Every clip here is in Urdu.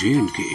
J&K।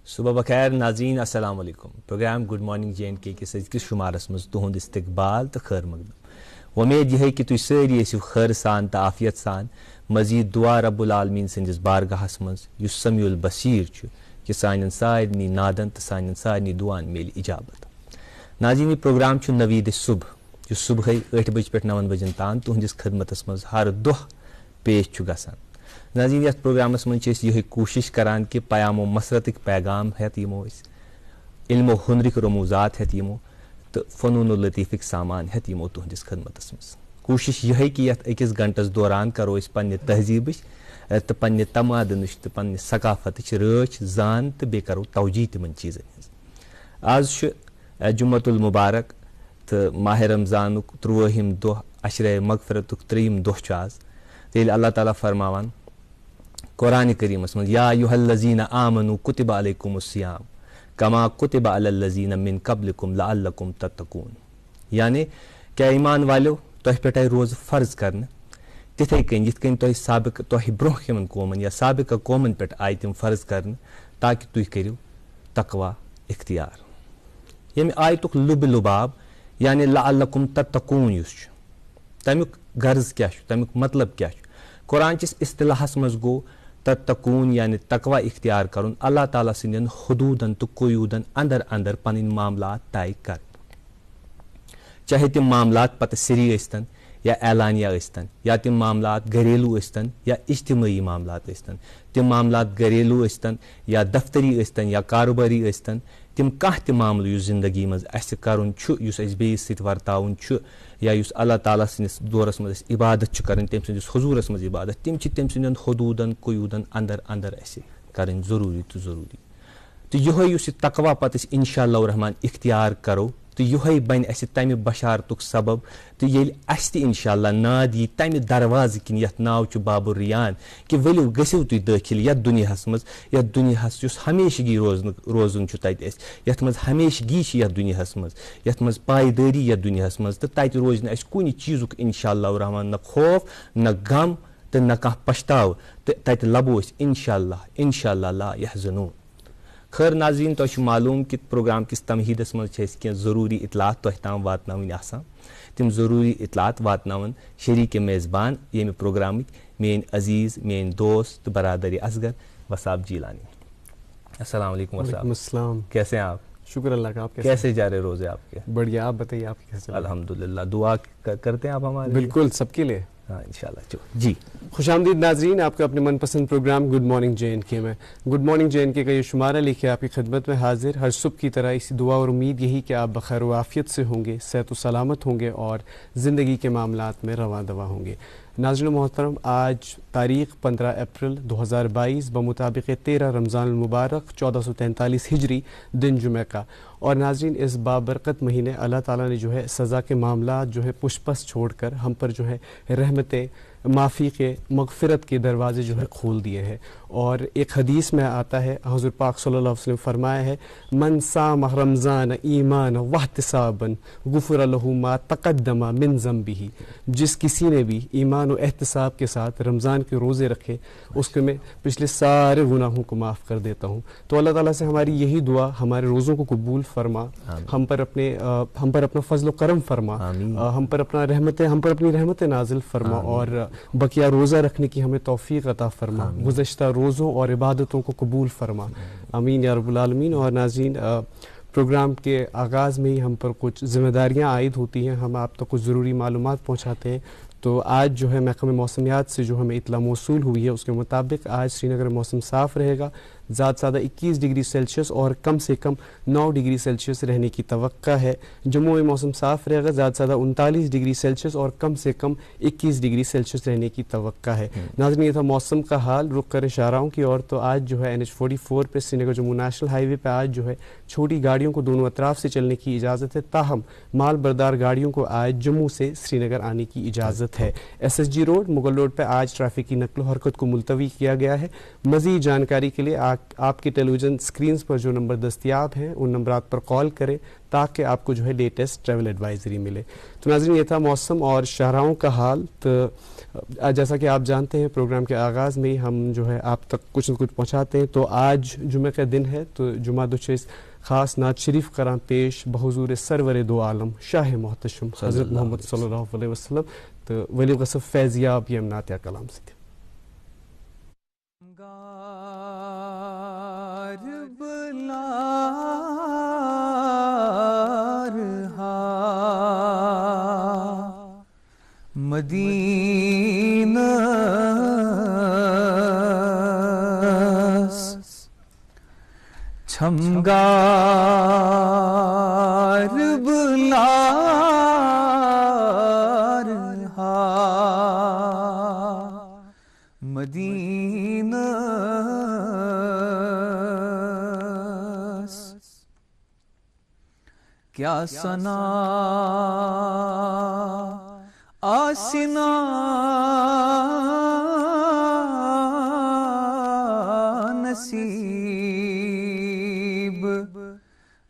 صبح بخیر ناظرین، السلام علیکم۔ پروگرام گڈ مارننگ J&K کس أزکِس شمارس مز تہند استقبال تو خیر مقدم۔ امید یہ کہ تُہۍ سٲری ٲسِو خیر سان تو عافیت سان۔ مزید دعا رب العالمین سندس بارگاہس مز یُس سمیع البصیر چھُ کہ سانٮ۪ن سارنٕے نادن تو سانٮ۪ن سارنٕے دعان میلہِ اجابت۔ ناظرین، یہ پروگرام چھُ نوید صبح یُس صبحے 8 بجے پٮ۪ٹھ 9 بجن تام تہندس خدمتس مز ہر دۄہ پیش چھُ گژھان۔ ناظرین، یتھ پروگرامس مز چھِ أسۍ یِہے کوٗشش کران کہ پیام و مسرتٕکۍ پیغام ہٮ۪تھ یِمو أسۍ، علم و ہُنرٕکۍ رموزات ہٮ۪تھ یِمو تہٕ فنون و لطیفٕکۍ سامان ہٮ۪تھ یِمو تہندس خدمتس مز۔ کوٗشش یِہے کہ یتھ أکِس گنٹس دوران کرو أسۍ پننہِ تہذیٖبٕچ تہٕ پننہِ تمادنٕچ تہٕ پننہِ ثقافتٕچ رٲچھ زان تہٕ بیٚیہِ کرو توجیہ تِمن چیٖزن ہٕنٛز۔ آز چھُ جمعۃ المبارک تہٕ ماہ رمضانُک 30ہِم دۄہ، عشرے مغفرتُک 3ہِم دۄہ چھُ آز۔ تہٕ ییٚلہِ اللہ تعالیٰ فرماوان قرآن کریمس مز یا ایھا الذین آمنوا کتب علیکم الصیام کما کتب علی الذین من قبلکم لعلکم تتقون، یعنی کیا ایمان والیو تۄہہِ پٮ۪ٹھ آیہِ روزٕ فرض کرنہٕ تِتھے کٔنۍ یِتھ کٔنۍ تۄہہِ برونٛہہ یِمن قومن یا سابقہ قومن پٮ۪ٹھ آیہِ تِم فرض کرنہٕ تاکہ تُہۍ کٔرِو تقوا اختیار۔ ییٚمہِ آیتُک لُبہِ لُباب یعنی لعلکم تتقون یُس چھُ تمیُک غرض کیاہ چھُ، تمیُک مطلب کیاہ چھُ؟ قرآن چس اصطلاحس مز گوٚو تتقون یعنی تقوا اختیار کرُن اللہ تعالیٰ سٕنٛدٮ۪ن حدوٗدن تہٕ قیوٗدن اندر اندر پنٕنۍ معاملات طے کرٕنۍ، چاہے تِم معاملات پتہٕ سری ٲسۍتن یا اعلانیہ ٲسۍتن، یا تِم معاملات گھریلوٗ ٲسۍتن یا اجتمٲعی معاملات ٲسۍتن، تِم معاملات گھریلوٗ ٲسۍتن یا دفتری ٲسۍتن یا کاروباری ٲسۍتن، تِم کانٛہہ تہِ معاملہٕ یُس زندگی منٛز اَسہِ کرُن چھُ، یُس اَسہِ بیٚیِس سۭتۍ ورتاوُن چھُ، یا یُس اللہ تعالیٰ سٕنٛدِس دورس منٛز اَسہِ عبادت چھُ کرٕنۍ، تٔمۍ سٕنٛدِس حضوٗرس منٛز عبادت، تِم چھِ تٔمۍ سٕنٛدٮ۪ن حدوٗدن قیوٗدن اندر اندر اَسہِ کرٕنۍ ضروٗری تہٕ ضروٗری۔ تہٕ یِہوے یُس یہِ تقوا پتہٕ أسۍ انشاء اللہ الرحمان اختیار کرو تہٕ یِہوے بنہِ اَسہِ تمہِ بشارتُک سبب تہٕ ییٚلہِ اَسہِ تہِ انشاء اللہ ناد یی تمہِ دروازٕ کِنۍ یتھ ناو چھُ باب الریان کہِ ؤلِو گٔژھِو تُہۍ دٲخل یتھ دُنیاہس منٛز، یتھ دُنیاہس یُس ہمیشگی روزُن چھُ تتہِ اَسہِ، یتھ منٛز ہمیشگی چھِ یتھ دُنیاہس منٛز، یتھ منٛز پایدٲری یتھ دُنیاہس منٛز، تہٕ تتہِ روزِ نہٕ اَسہِ کُنہِ چیٖزُک انشاء اللہ الرحمان نہ خوف نہ غم تہٕ نہ کانٛہہ پشتاو، تہٕ تتہِ لبو أسۍ انشاء اللہ لا یحزنون۔ خیر ناظرین، تۄہہِ چھُ معلوٗم کہِ پروگرام کِس تمہیٖدس منٛز چھِ أسۍ کینٛہہ ضروٗری اطلاعات تۄہہِ تام واتناوٕنۍ آسان۔ تِم ضروٗری اطلاعات واتناوان شریٖکہِ میزبان ییٚمہِ پروگرامٕکۍ میٲنۍ عزیز، میٲنۍ دوست تہٕ برادری اصغر وصاب جیلانی۔ السلام علیکم وصاب۔ السلام، کیسے ہیں آپ؟ شکر اللہ کا، آپ کیسے جا رہے روزے آپ کے؟ بڑھیا، آپ بتائیے آپ کیسے؟ الحمدللہ، دعا کرتے ہیں آپ ہمارے؟ بالکل، سب کے لیے۔ ہاں انشاءاللہ۔ جی خوش آمدید ناظرین، آپ کا اپنے من پسند پروگرام گڈ مارننگ J&K میں۔ گڈ مارننگ J&K کا یہ شمارہ لے کے آپ کی خدمت میں حاضر، ہر صبح کی طرح اسی دعا اور امید یہی کہ آپ بخیر و عافیت سے ہوں گے، صحت و سلامت ہوں گے اور زندگی کے معاملات میں رواں دواں ہوں گے۔ ناظرین محترم، آج تاریخ 15 اپریل 2022 بمطابق 13 رمضان المبارک 1443 ہجری دن جمعہ کا، اور ناظرین اس بابرکت مہینے اللہ تعالیٰ نے جو ہے سزا کے معاملات جو ہے پس چھوڑ کر ہم پر جو ہے رحمتیں معافی کے مغفرت کے دروازے جو ہے کھول دیے ہیں. اور ایک حدیث میں آتا ہے حضور پاک صلی اللہ علیہ وسلم فرمایا ہے من صام رمضان ایمان واحتسابا غفر له ما تقدم من ذنبه. جس کسی نے بھی ایمان و احتساب کے ساتھ رمضان کے روزے رکھے اس کو میں پچھلے سارے گناہوں کو معاف کر دیتا ہوں. تو اللہ تعالیٰ سے ہماری یہی دعا ہمارے روزوں کو قبول فرما, ہم پر اپنا فضل و کرم فرما, ہم پر اپنی رحمتیں نازل فرما اور بقیہ روزہ رکھنے کی ہمیں توفیق عطا فرما, گزشتہ روزوں اور عبادتوں کو قبول فرما, آمین یا رب العالمین. اور ناظرین پروگرام کے آغاز میں ہی ہم پر کچھ ذمہ داریاں عائد ہوتی ہیں, ہم آپ تک کچھ ضروری معلومات پہنچاتے ہیں. تو آج جو ہے محکمہ موسمیات سے جو ہمیں اطلاع موصول ہوئی ہے اس کے مطابق آج سری نگر موسم صاف رہے گا, زیادہ سے زیادہ 21 ڈگری سیلسیس اور کم سے کم 9 ڈگری سیلسیس رہنے کی توقع ہے. جموں میں موسم صاف رہے گا, زیادہ سے زیادہ 39 ڈگری سیلسیس اور کم سے کم 21 ڈگری سیلسیس رہنے کی توقع ہے. ناظرین یہ تھا موسم کا حال. رخ کریں شاہراہوں کی اور. تو آج جو ہے NH44 پہ سری نگر جموں نیشنل ہائی وے پہ آج جو ہے چھوٹی گاڑیوں کو دونوں اطراف سے چلنے کی اجازت ہے, تاہم مال بردار گاڑیوں کو آج جموں سے سری نگر آنے کی اجازت ہے. SSG روڈ مغل روڈ پہ آج ٹریفک کی نقل و حرکت کو ملتوی کیا گیا ہے. مزید جانکاری کے لیے آپ کے ٹیلی ویژن سکرینز پر جو نمبر دستیاب ہیں ان نمبرات پر کال کریں تاکہ آپ کو جو ہے لیٹسٹ ٹریول ایڈوائزری ملے. تو ناظرین یہ تھا موسم اور شاہراہوں کا حال. تو جیسا کہ آپ جانتے ہیں پروگرام کے آغاز میں ہی ہم جو ہے آپ تک کچھ نہ کچھ پہنچاتے ہیں. تو آج جمعہ کا دن ہے تو جمعہ دوشیز خاص نعت شریف کراں پیش بحضور سرور دو عالم شاہ محتشم حضرت محمد صلی اللہ علیہ وسلم. تو ولی غصف فیضیاب یم نعت کلام سے مدینہ چھمگار بلا رہا مدینہ کیا ثنا آسنا نصیب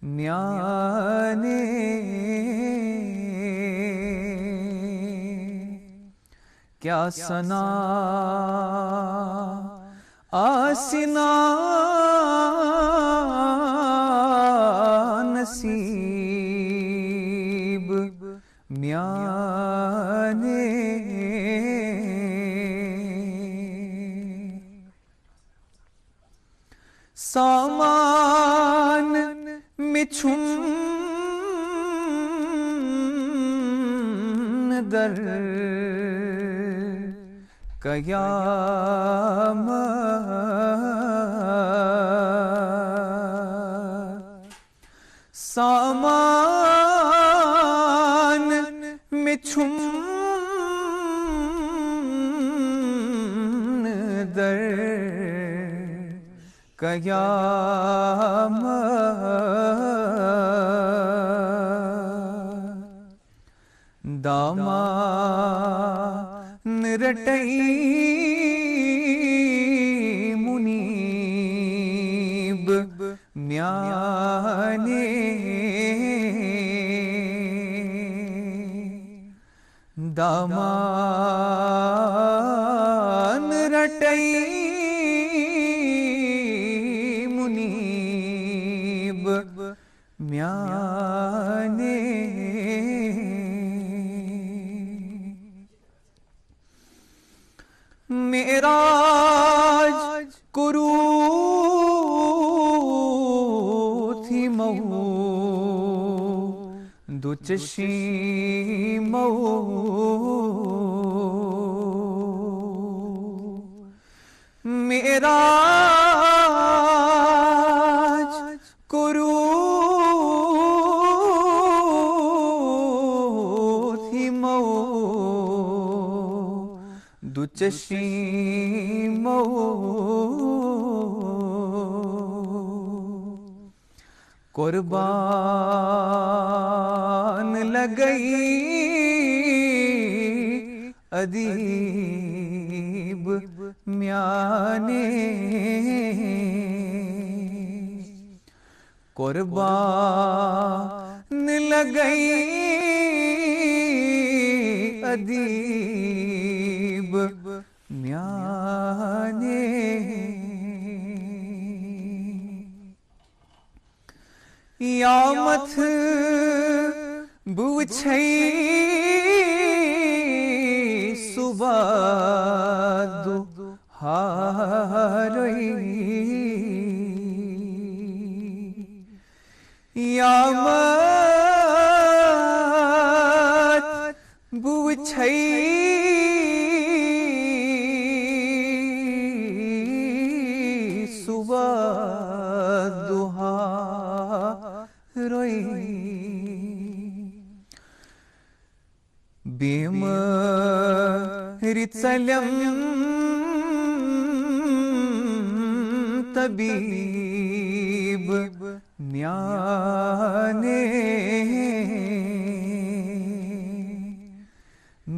میانے کیا ثنا آسنا نصیب میانے سامان مچھم در قیامت سامان مچھم در قیامت دامان رٹئی منیب میانے دامان رٹئی منیب میانے معراج کرو تھی مہو دو چشی مہو معراج کرو تھی مہو دو چشی مہو قربان لگئی ادیب میانے قربان لگئی ادیب میانے یامت بوچھئی صبح دوہارئی یامت بوچھئی صبح دوہارئی بیماری ژَلیم طبیب میانے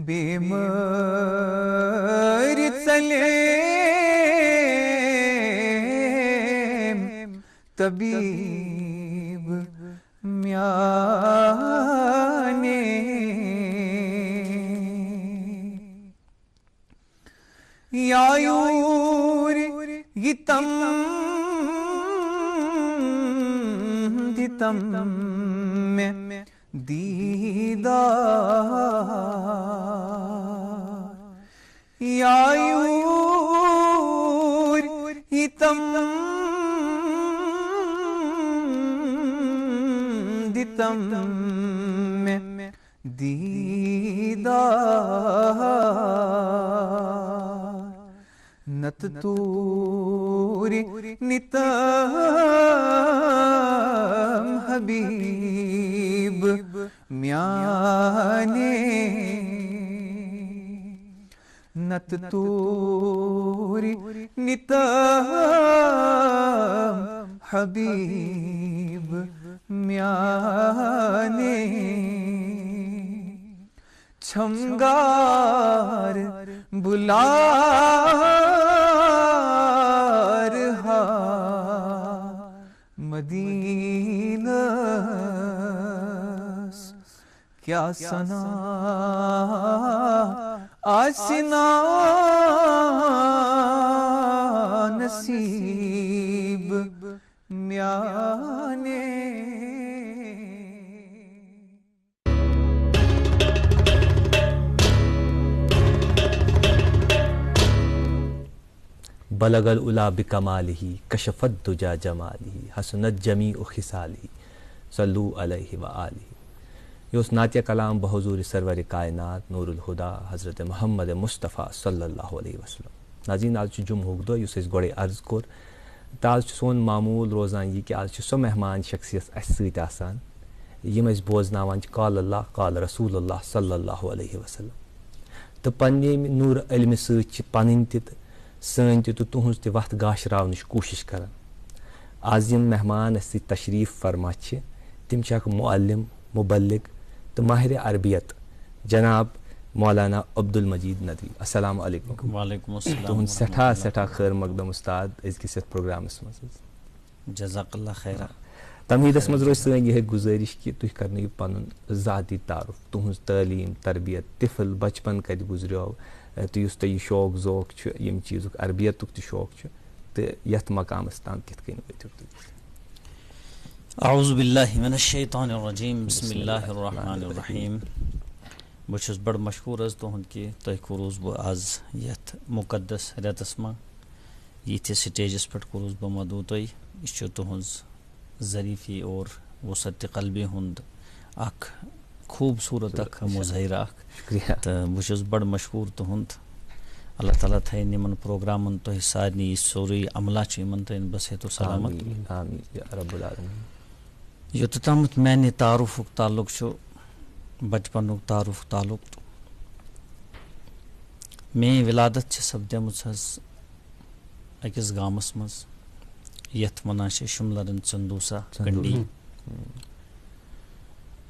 بیماری ژَلیم طبیب میانے یایور گیتم دتم میں دیدار یایور گیتم دتم میں دیدار نت توری نتم حبیب میانے نت توری نتم حبیب میانے چھمگار بلا رہا مدینہ کیا سنا آسنا نصیب میانے بلغ العلا بکمالہ کشف الدجا جمالہ حسنت جمیع خصالہ صلو علیہ وآلہ. یہ اس نعتیہ کلام بحضور سرور کائنات نور الہدا حضرت محمد مصطفیٰ صلی اللہ علیہ وسلم. ناظرین آج جمعہ دہ اس گوڑے عرض کور تو آج سون معمول روزان یہ کہ آج سو مہمان شخصیت اس ست آسان یم اس بوزناوان قال اللہ قال رسول اللہ صلی اللہ علیہ وسلم تو پنہ نور علم ست پنن تہ سن تہ تہذ تہ وتھ گاشراونچ کوشش کران. آز یم مہمان اس تشریف فرما تم اخ معلم مبلغ تو ماہر عربیت جناب مولانا عبدالمجید ندوی. السلام علیکم. وعلیکم السلام. تہذ سٹھا سٹھا خیر مقدم استاد ازکس یتھ پروگرامس مز. جزاک اللہ خیر. تمہیدس مز روز سن یہ گزارش کہ تھی کرنو پن ذاتی تعارف تہذ تعلیم تربیت طفل بچپن کت گزریو تو اس تہ شوق ذوق یم چیزک عربیت تہ شوق تو یتھ مقامس تام کت کن وتو. اعوذ باللہ من الشیطان الرجیم بسم اللہ الرحمن الرحیم. بہت بڑ مشکور از تہد کہ تہ کورس بہ آز یتھ مقدس رتس من یتھ سٹیجس پہ کورس بہ مدعو تہ یہ تہذ ظریفی اور وسعت قلبی ہند اخ خوبصورت اخ مظاہرہ اخ تو بہت بڑ مشکور تہد. اللہ تعالیٰ تھین یمن پروگرامن تہ سارنی سوری عملہ یمن تین بصحت و سلامت. آمین یا رب العالمین. یوتامت میانہ تعارف تعلق بچپن تعارف تعلق میری ولادت سپدم اکس گامس مز یتھ ونان شملرن چندوسا کنڈی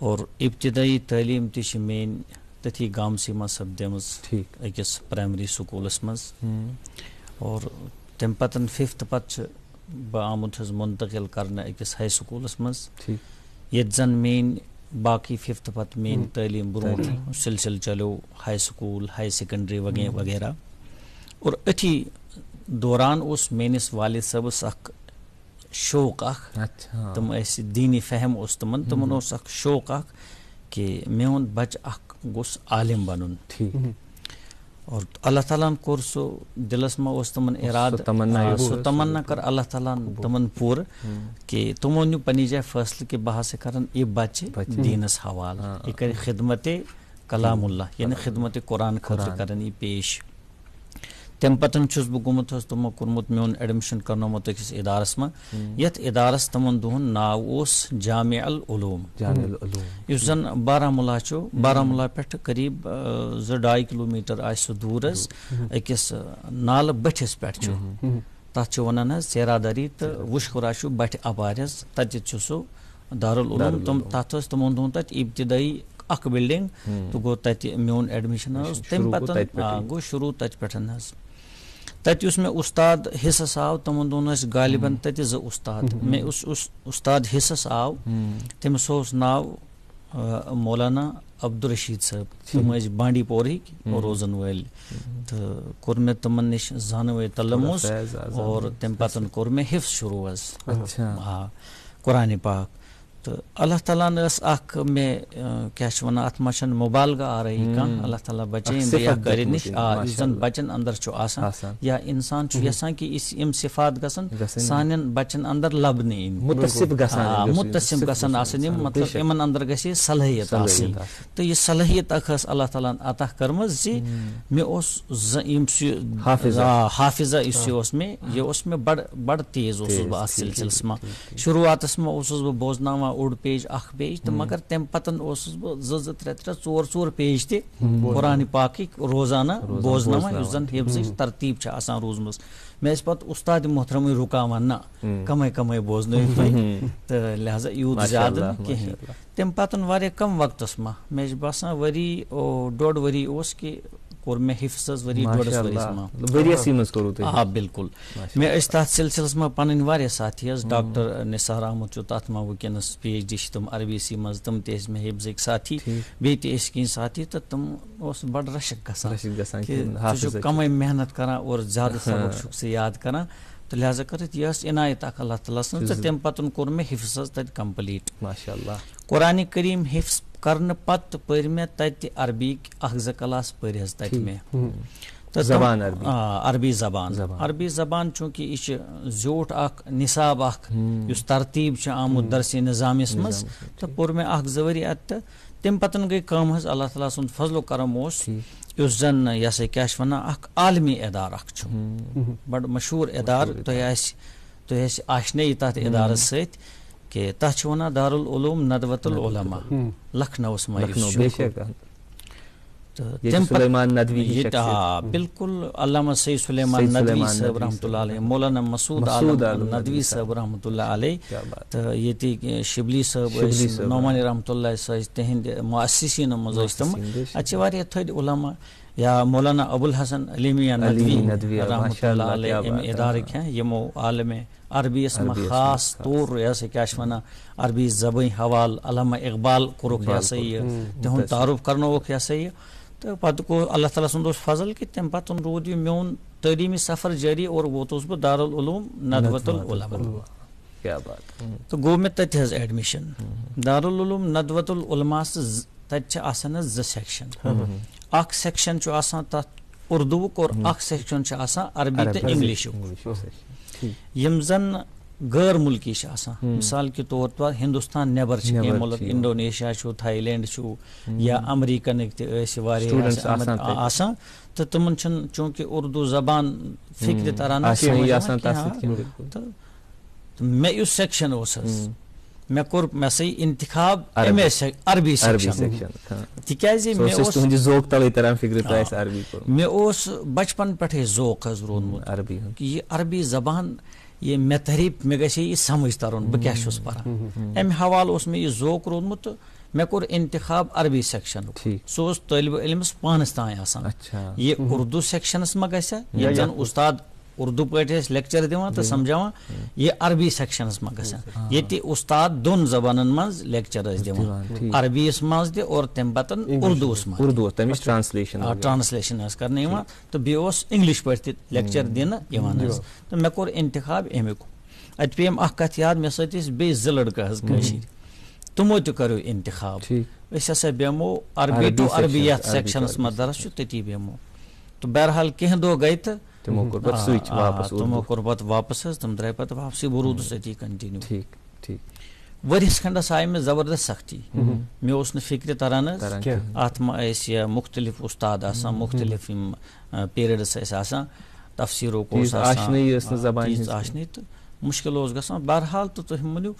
اور ابتدائی تعلیم تہ چھ مین تتھی گامسی مز سپدیمٕژ ٹھیک أکِس پرائمری سکوٗلس منٛز اور تمہِ پتہٕ 5th پتہٕ چھِ بہٕ آمُت حظ منتقل کرنہٕ أکِس ہاے سکوٗلس منٛز ٹھیک ییٚتہِ زن میٲنۍ باقٕے 5th پتہٕ میٲنۍ تعلیٖم برونٛٹھ سلسلہٕ چلیو ہاے سکوٗل ہاے سیکنڈری وغیرہ اور أتھی دوران اوس میٲنِس والد صٲبس اکھ شوق اکھ اچھا تِم ٲسۍ دیٖنی فہم اوس تِمن اوس اکھ شوق اکھ کہ میون بچہ اکھ گوٚژھ عالم بنُن ٹھیک اور اللہ تعالیٰ ہن کوٚر سُہ دلس منٛز اوس تِمن ارادٕ سُہ تمنا کٔر اللہ تعالیٰ ہن تِمن پوٗرٕ کہ تِمو نیوٗ پننہِ جایہِ فٲصلہٕ کہ بہٕ ہسا کرن یہِ بچہِ دیٖنس حوالہٕ یہِ کرِ خدمتِ کلام اللہ یعنی خدمتِ قرآن خٲطرٕ کرن یہِ پیش تمہِ پتہٕ چھُس بہٕ گوٚمُت حظ تِمو کوٚرمُت میون ایڈمِشن کرنومُت أکِس ادارس منٛز یتھ ادارس تِمن دۄہن ناو اوس جامع العلوم یُس زن بارہمولہ چھُ بارہمولہ پٮ۪ٹھ قریٖب 2-2.5 کِلوٗمیٖٹر آسہِ سُہ دوٗر حظ أکِس نالہٕ بٔٹھِس پٮ۪ٹھ چھُ تتھ چھِ ونان حظ ژیرادری تہٕ وُشکھورا چھُ بٹھِ اپارِ حظ تتہِ چھُ سُہ دارالعلوم تتھ ٲس تِمن دۄہن تتہِ ابتدٲیی اکھ بلڈنگ تہٕ گوٚو تتہِ میون ایڈمِشن حظ تمہِ پتہٕ گوٚو شروٗع تتہِ پٮ۪ٹھ حظ تتہِ یُس مےٚ اُستاد حصس آو تِمن دۄہن ٲسۍ غالبن تتہِ 2 اُستاد مےٚ یُس اُستاد حصس آو تٔمِس اوس ناو مولانا عبدالرشیٖد صٲب تِم ٲسۍ بانڈی پورہٕکۍ روزن وٲلۍ تہٕ کوٚر مےٚ تِمن نِش زانوٲے تلمُس اور تمہِ پتہٕ کوٚر مےٚ حفظ شروٗع حظ قرآنِ پاک تہٕ اللہ تعالیٰ ہن ٲس اکھ مےٚ کیاہ چھِ ونان اتھ منٛز چھنہٕ مُبالغہ آرٲیی کانٛہہ اللہ تعالیٰ بچٲیِن بیٚیہِ اکھ گرِ نِش یُس زن بچن اندر چھُ آسان یا انسان چھُ یژھان کہِ یِم صفات گژھن سانٮ۪ن بچن اندر لبنہٕ یِنۍ مُتسِم گژھن آسٕنۍ یِم مطلب یِمن اندر گژھِ صلٲحیت آسٕنۍ تہٕ یہِ صلٲحیت اکھ ٲس اللہ تعالیٰ ہن عطا کٔرمٕژ زِ مےٚ اوس یُس یہِ حافظہ یُس یہِ اوس مےٚ یہِ اوس مےٚ بڑٕ تیز اوسُس بہٕ اتھ سلسلس منٛز شروعاتس منٛز اوسُس بہٕ بوزناوان اوٚڑ پیج اکھ پیج تہٕ مگر تمہِ پتہٕ اوسُس بہٕ 2-3 4 پیج تہِ قرآنِ پاکٕکۍ روزانہ بوزناوان یُس زن حفظٕچ ترتیٖب چھِ آسان روٗزمٕژ مےٚ ٲسۍ پتہٕ اُستادِ محترمٕے رُکاوان نہ کمٕے بوزنٲیِو تُہۍ تہٕ لہذا یوٗت زیادٕ نہٕ کِہینۍ تمہِ پتہٕ واریاہ کم وقتس منٛز مےٚ چھُ باسان 1.5 ؤری اوس کہِ کوٚر مےٚ حفظ حظ 1.5 ؤریَس منٛز بِلکُل مےٚ ٲسۍ تتھ سلسلس منٛز پنٕنۍ واریاہ ساتھی حظ ڈاکٹر نثار احمد چھُ تتھ منٛز وٕنکیٚنس PhD چھِ تِم عربی منٛز تِم تہِ ٲسۍ مےٚ حفظٕکۍ ساتھی بیٚیہِ تہِ ٲسۍ کینٛہہ ساتھی تہٕ تِم اوس بڑٕ رشک گژھان کہِ ژٕ چھُکھ کمٕے محنت کران اور زیادٕ سبق چھُکھ ژٕ یاد کران تہٕ لہذا کٔرِتھ یہِ ٲس عنایت اکھ اللہ تعالیٰ سٕنٛز تہٕ تمہِ پتہٕ کوٚر مےٚ حفظ حظ تتہِ کمپلیٖٹ قرآنِ کریم حفظ کرنہٕ پتہٕ پٔرۍ مےٚ تتہِ عربیِکۍ 1-2 کلاس پٔرۍ حظ تتہِ مےٚ عربی زبان چوٗنٛکہِ یہِ چھِ زیوٗٹھ اکھ نِصاب اکھ یُس ترتیٖب چھُ آمُت درسِ نظامس منٛز تہٕ پوٚر مےٚ 1-2 ؤری اتہِ تہٕ تمہِ پتہٕ گٔے کٲم حظ اللہ تعالیٰ سُنٛد فضل و کرم اوس یُس زن یہِ ہسا کیاہ چھِ ونان اکھ عالمی ادارٕ اکھ چھُ بڑٕ مشہوٗر ادارٕ تۄہہِ آسہِ آشنٲیی تتھ ادارس سۭتۍ کہ تتھ چھِ ونان دارالعلوم ندوۃ العلماء لکھنؤس منٛز بالکل علامہ سید سلیمان ندوی صٲب رحمتہ اللہ علیہ مولانا مسعود عالم ندوی صٲب رحمتہ اللہ علیہ تہٕ ییٚتِکۍ شبلی صٲب ٲسۍ نعمانی رحمتہ اللہ سۄ ٲسۍ تِہنٛدِ مؤسسیٖنو منٛز ٲسۍ تِم اتہِ چھِ واریاہ تھٔدۍ علما یا مولانا ابوالحسن علیمیہ ندوی رحمتہ اللہ علیہ امہِ ادارٕکۍ یِمو عالمِ عربیس منٛز خاص طور یہِ ہسا کیاہ چھِ ونان عربی زبٲنۍ حوالہٕ علامہ اقبال کوٚرُکھ یہِ ہسا یہِ تِہُنٛد تعارُف کرنووُکھ یہِ ہسا یہِ تہٕ پتہٕ گوٚو اللہ تعالیٰ سُنٛد اوس فضل کہِ تمہِ پتہٕ روٗد یہِ میون تعلیٖمی سفر جٲری اور ووتُس بہٕ دارالعلوم ندوۃ العلماء تہٕ گوٚو مےٚ تتہِ حظ ایڈمِشن دارالعلوم ندوۃ العلماء تتہِ چھِ آسان حظ 2 سیکشن اکھ سیکشن چھُ آسان تتھ اردوُک اور اکھ سیکشن چھُ آسان عربی تہٕ انگلشُک یِم زن غٲر مُلکی چھِ آسان مثال کے طور پر ہندوستان نیبر چھِ کینٛہہ مُلک انڈونیشیا چھُ تھائی لینڈ چھُ یا امریکنٕکۍ تہِ ٲسۍ واریاہ آسان تہٕ تِمن چھُنہٕ چوٗنٛکہِ اردوٗ زبان فِکرِ تران تہٕ مےٚ یُس سیکشن اوس حظ مےٚ کوٚر مےٚ ہسا انتخاب عربی سیکشن تِکیازِ مےٚ اوس بچپن پٮ۪ٹھے ذوق حظ روٗدمُت یہِ عربی زبان یہ مے تحریف مے گژھِ یہ سمجھ ترُن بہٕ کیٛاہ چھُس پران امہِ حوالہٕ اوس مےٚ یہِ ذوق روٗدمُت تہٕ مےٚ کوٚر انتخاب عربی سیکشنُک سُہ اوس طٲلبہِ علمس پانس تانۍ آسان یہِ اردو سیکشنس ما گژھِ ییٚتہِ زن استاد اردو پٲٹھۍ ٲسۍ لیکچر دِوان تہٕ سمجھاوان یہِ عربی سیکشنس ما گژھِ ییٚتہِ استاد دۄن زبانن منٛز لیکچر ٲسۍ دِوان عربیس منٛز تہِ اور تمہِ پتہٕ اردوٗوس منٛز ٹرانسلیشن ٲس کرنہٕ یِوان تہٕ بیٚیہِ اوس انگلش پٲٹھۍ تہِ لیکچر دِنہٕ یِوان حظ تہٕ مےٚ کوٚر انتخاب امیُک اتہِ پیٚیِم اکھ کتھ یاد مےٚ سۭتۍ ٲسۍ بیٚیہِ 2 لڑکہٕ حظ کٲشِرۍ تِمو تہِ کٔرِو انتخاب أسۍ ہسا بیٚہمو عربی ٹو عربی یتھ سیکشنس منٛز درس چھُ تٔتی بیٚہمو تہٕ بہرحال کینٛہہ دۄہ گٔے تہٕ تِمو کوٚر پتہٕ واپس حظ تِم درٛاے پتہٕ واپسٕے بہٕ روٗدُس أتی کنٹِنیوٗ ؤرِیس کھنڈس آیہِ مےٚ زبردست سختی مےٚ اوس نہٕ فکرِ تران حظ اتھ ما ٲسۍ یہِ مختلف استاد آسان مختلف یِم پیریڈس ٲسۍ آسان تفسیٖرُک اوس آسان تیٖژ آشنٲیی تہٕ مُشکل اوس گژھان بہرحال تہٕ تُہۍ ؤنِو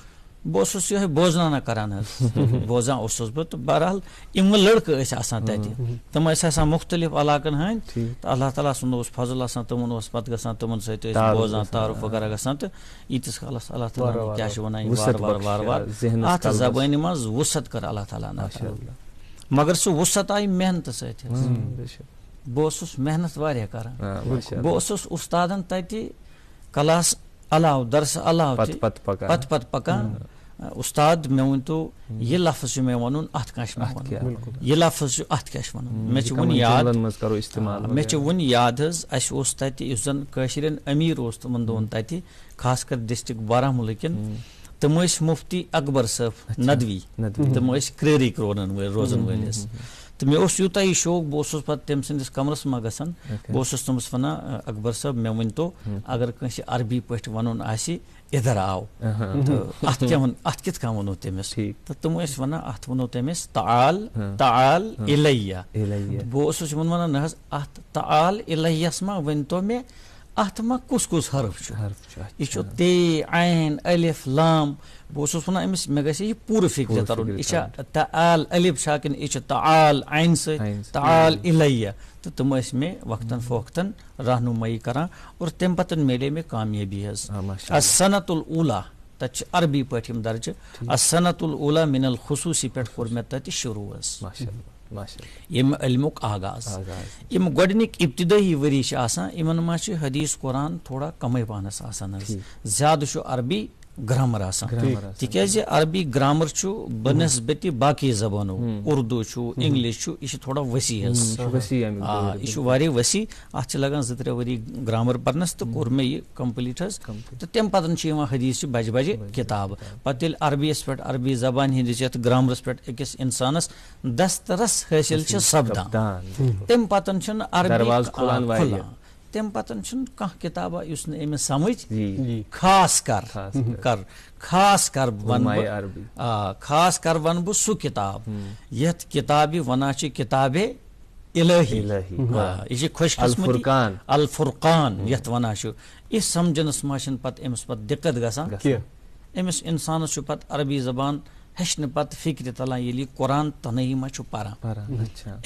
بہٕ اوسُس یِہوے بوزنانا کران حظ بوزان اوسُس بہٕ تہٕ بہرحال یِمہٕ لڑکہٕ ٲسۍ آسان تتہِ تِم ٲسۍ آسان مختلف علاقن ہٕنٛدۍ تہٕ اللہ تعالیٰ سُنٛد اوس فضل آسان تِمن اوس پتہٕ گژھان تِمن سۭتۍ ٲسۍ بوزان تعارُف وغیرہ گژھان تہٕ ییٖتِس کالس اللہ تعالیٰ کیاہ چھِ ونان وارٕ وارٕ اتھ زبٲنۍ منٛز وُسعت کٔر اللہ تعالیٰ مگر سُہ وُسعت آیہِ محنتہٕ سۭتۍ بہٕ اوسُس محنت واریاہ کران بہٕ اوسُس استادن تتہِ کلاس علاوٕ درسہٕ علاوٕ تہِ پتہٕ پکان استاد مےٚ ؤنۍتو یہِ لفظ چھُ مےٚ وَنُن اتھ کیاہ چھُ مےٚ وَنُن یہِ لفظ چھُ اتھ کیاہ چھُ وَنُن مےٚ چھُ وُنہِ یاد حظ اَسہِ اوس تتہِ یُس زن کٲشرٮ۪ن امیر اوس تِمن دۄہن تتہِ خاص کر ڈسٹرک بارہمولہ کٮ۪ن تِم ٲسۍ مفتی اکبر صٲب ندوی تِم ٲسۍ کرٛیرٕکۍ روزن وٲلۍ ٲسۍ تہٕ مےٚ اوس یوٗتاہ یہِ شوق بہٕ اوسُس پتہٕ تٔمۍ سٕنٛدِس کمرس منٛز گژھان بہٕ اوسُس تٔمِس ونان اکبر صٲب مےٚ ؤنۍتو اگر کٲنٛسہِ عربی پٲٹھۍ ونُن آسہِ اِدھر آو تہٕ اتھ کِتھ کٔنۍ ونو تٔمِس تہٕ تِم ٲسۍ ونان اتھ ونو تٔمِس تعال اِلیہ بہٕ اوسُس یِمن ونان نہ حظ اتھ تعال اِلیہس ما ؤنۍتو مےٚ اتھ ما کُس حرف چھُ یہِ چھُ تے عین الف لام بہٕ اوسُس ونان أمِس مےٚ گژھِ یہِ پوٗرٕ فکرِ ترُن یہِ چھا تعال الف چھا کِنہٕ یہِ چھُ تعال عین سۭتۍ تعال اِلیہ تہٕ تِم ٲسۍ مےٚ وقتاً فوقتاً رہنُمٲیی کران اور تمہِ پتہٕ میلے مےٚ کامیٲبی حظ السنۃ الاولیٰ تتہِ چھِ عربی پٲٹھۍ یِم درجہِ السنۃ الاولیٰ من الخصوٗصی پٮ۪ٹھ کوٚر مےٚ تتہِ شروٗع حظ ییٚمہِ علمُک آغاز یِم گۄڈٕنِکۍ ابتدٲیی ؤری چھِ آسان یِمن منٛز چھِ حدیث قرآن تھوڑا کمٕے پہنس آسان حظ زیادٕ چھُ عربی گرامر آسان تِکیازِ عربی گرامر چھُ بنسبتہِ باقٕے زبانو اردوٗ چھُ انگلش چھُ یہِ چھُ تھوڑا ؤسیع حظ یہِ چھُ واریاہ ؤسیع اتھ چھِ لگان 2-3 ؤری گرامر پرنس تہٕ کوٚر مےٚ یہِ کمپلیٖٹ حظ تہٕ تمہِ پتہٕ چھِ یِوان حدیثچہِ بجہِ کِتابہٕ پتہٕ ییٚلہِ عربیس پٮ۪ٹھ عربی زبانہِ ہٕنٛدِس یتھ گرامرس پٮ۪ٹھ أکِس انسانس دسترس حٲصِل چھِ سپدان تمہِ پتہٕ چھُنہٕ عربی کھُلان تمہِ پتہٕ چھُنہٕ کانٛہہ کِتابہ یُس نہٕ أمِس سمجھ خاص کر ونہٕ بہٕ سُہ کِتاب یتھ کِتابہِ ونان چھِ کِتابے الہی یہِ چھِ خۄش قسمتی الفرقان یتھ ونان چھُ یہِ سمجھنس منٛز چھنہٕ پتہٕ أمِس پتہٕ دِقت گژھان أمِس انسانس چھُ پتہٕ عربی زبان ہیٚچھنہٕ پتہٕ فکرِ تلان ییٚلہِ یہِ قرآن تنہایی منٛز چھُ پران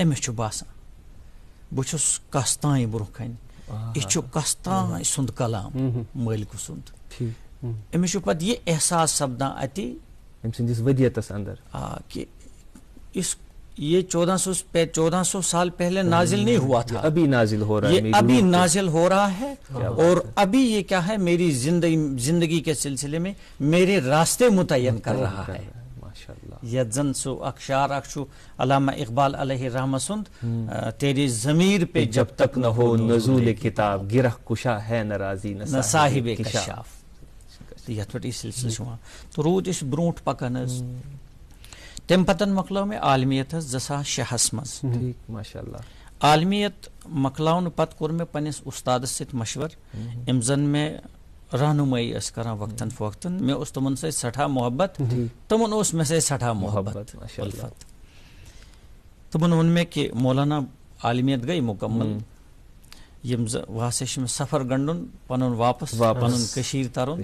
أمِس چھُ باسان بہٕ چھُس کس تانۍ برونٛہہ کنہِ یہِ چھُ کس تانۍ سُنٛد کلام مٲلکہٕ سُنٛد أمِس چھُ پتہٕ یہِ احساس سپدان اَتہِ أمۍ سٕنٛدِس ؤدیتس اندر کہ یہ 1400 سال پہلے نازل نہیں ہوا تھا ابھی نازل ہو رہا ہے یہ ابھی نازل ہو رہا ہے اور ابھی یہ کیا ہے میری زندگی کے سلسلے میں میرے راستے متعین کر رہا ہے یت زن سو اکشار اکشو علامہ اقبال علیہ رحمہ سند تیری ضمیر پہ جب تک نہ ہو نزول کتاب گرہ کشا ہے ناراضی نہ صاحب کشاف یت پہ سلسلہ چھُ تو روٗد أسۍ برونٛٹھ پکان حظ تمہِ پتہٕ مۄکلٲو مےٚ عالمیت حظ 2006 منٛز ماشاء اللہ عالمیت مۄکلاونہٕ پتہٕ کوٚر مےٚ پننِس اُستادس سۭتۍ مشور یِم زن مےٚ رہنمٲیی ٲسۍ کران وقتاً فوقتاً مےٚ اوس تِمن سۭتۍ سٮ۪ٹھاہ محبت تِمن اوس مےٚ سۭتۍ سٮ۪ٹھاہ محبت الفت تِمن ووٚن مےٚ کہِ مولانا عالمیت گٔے مُکمل یِم وۄنۍ ہسا چھُ مےٚ سفر گنٛڈُن پنُن واپس پنُن کٔشیٖر ترُن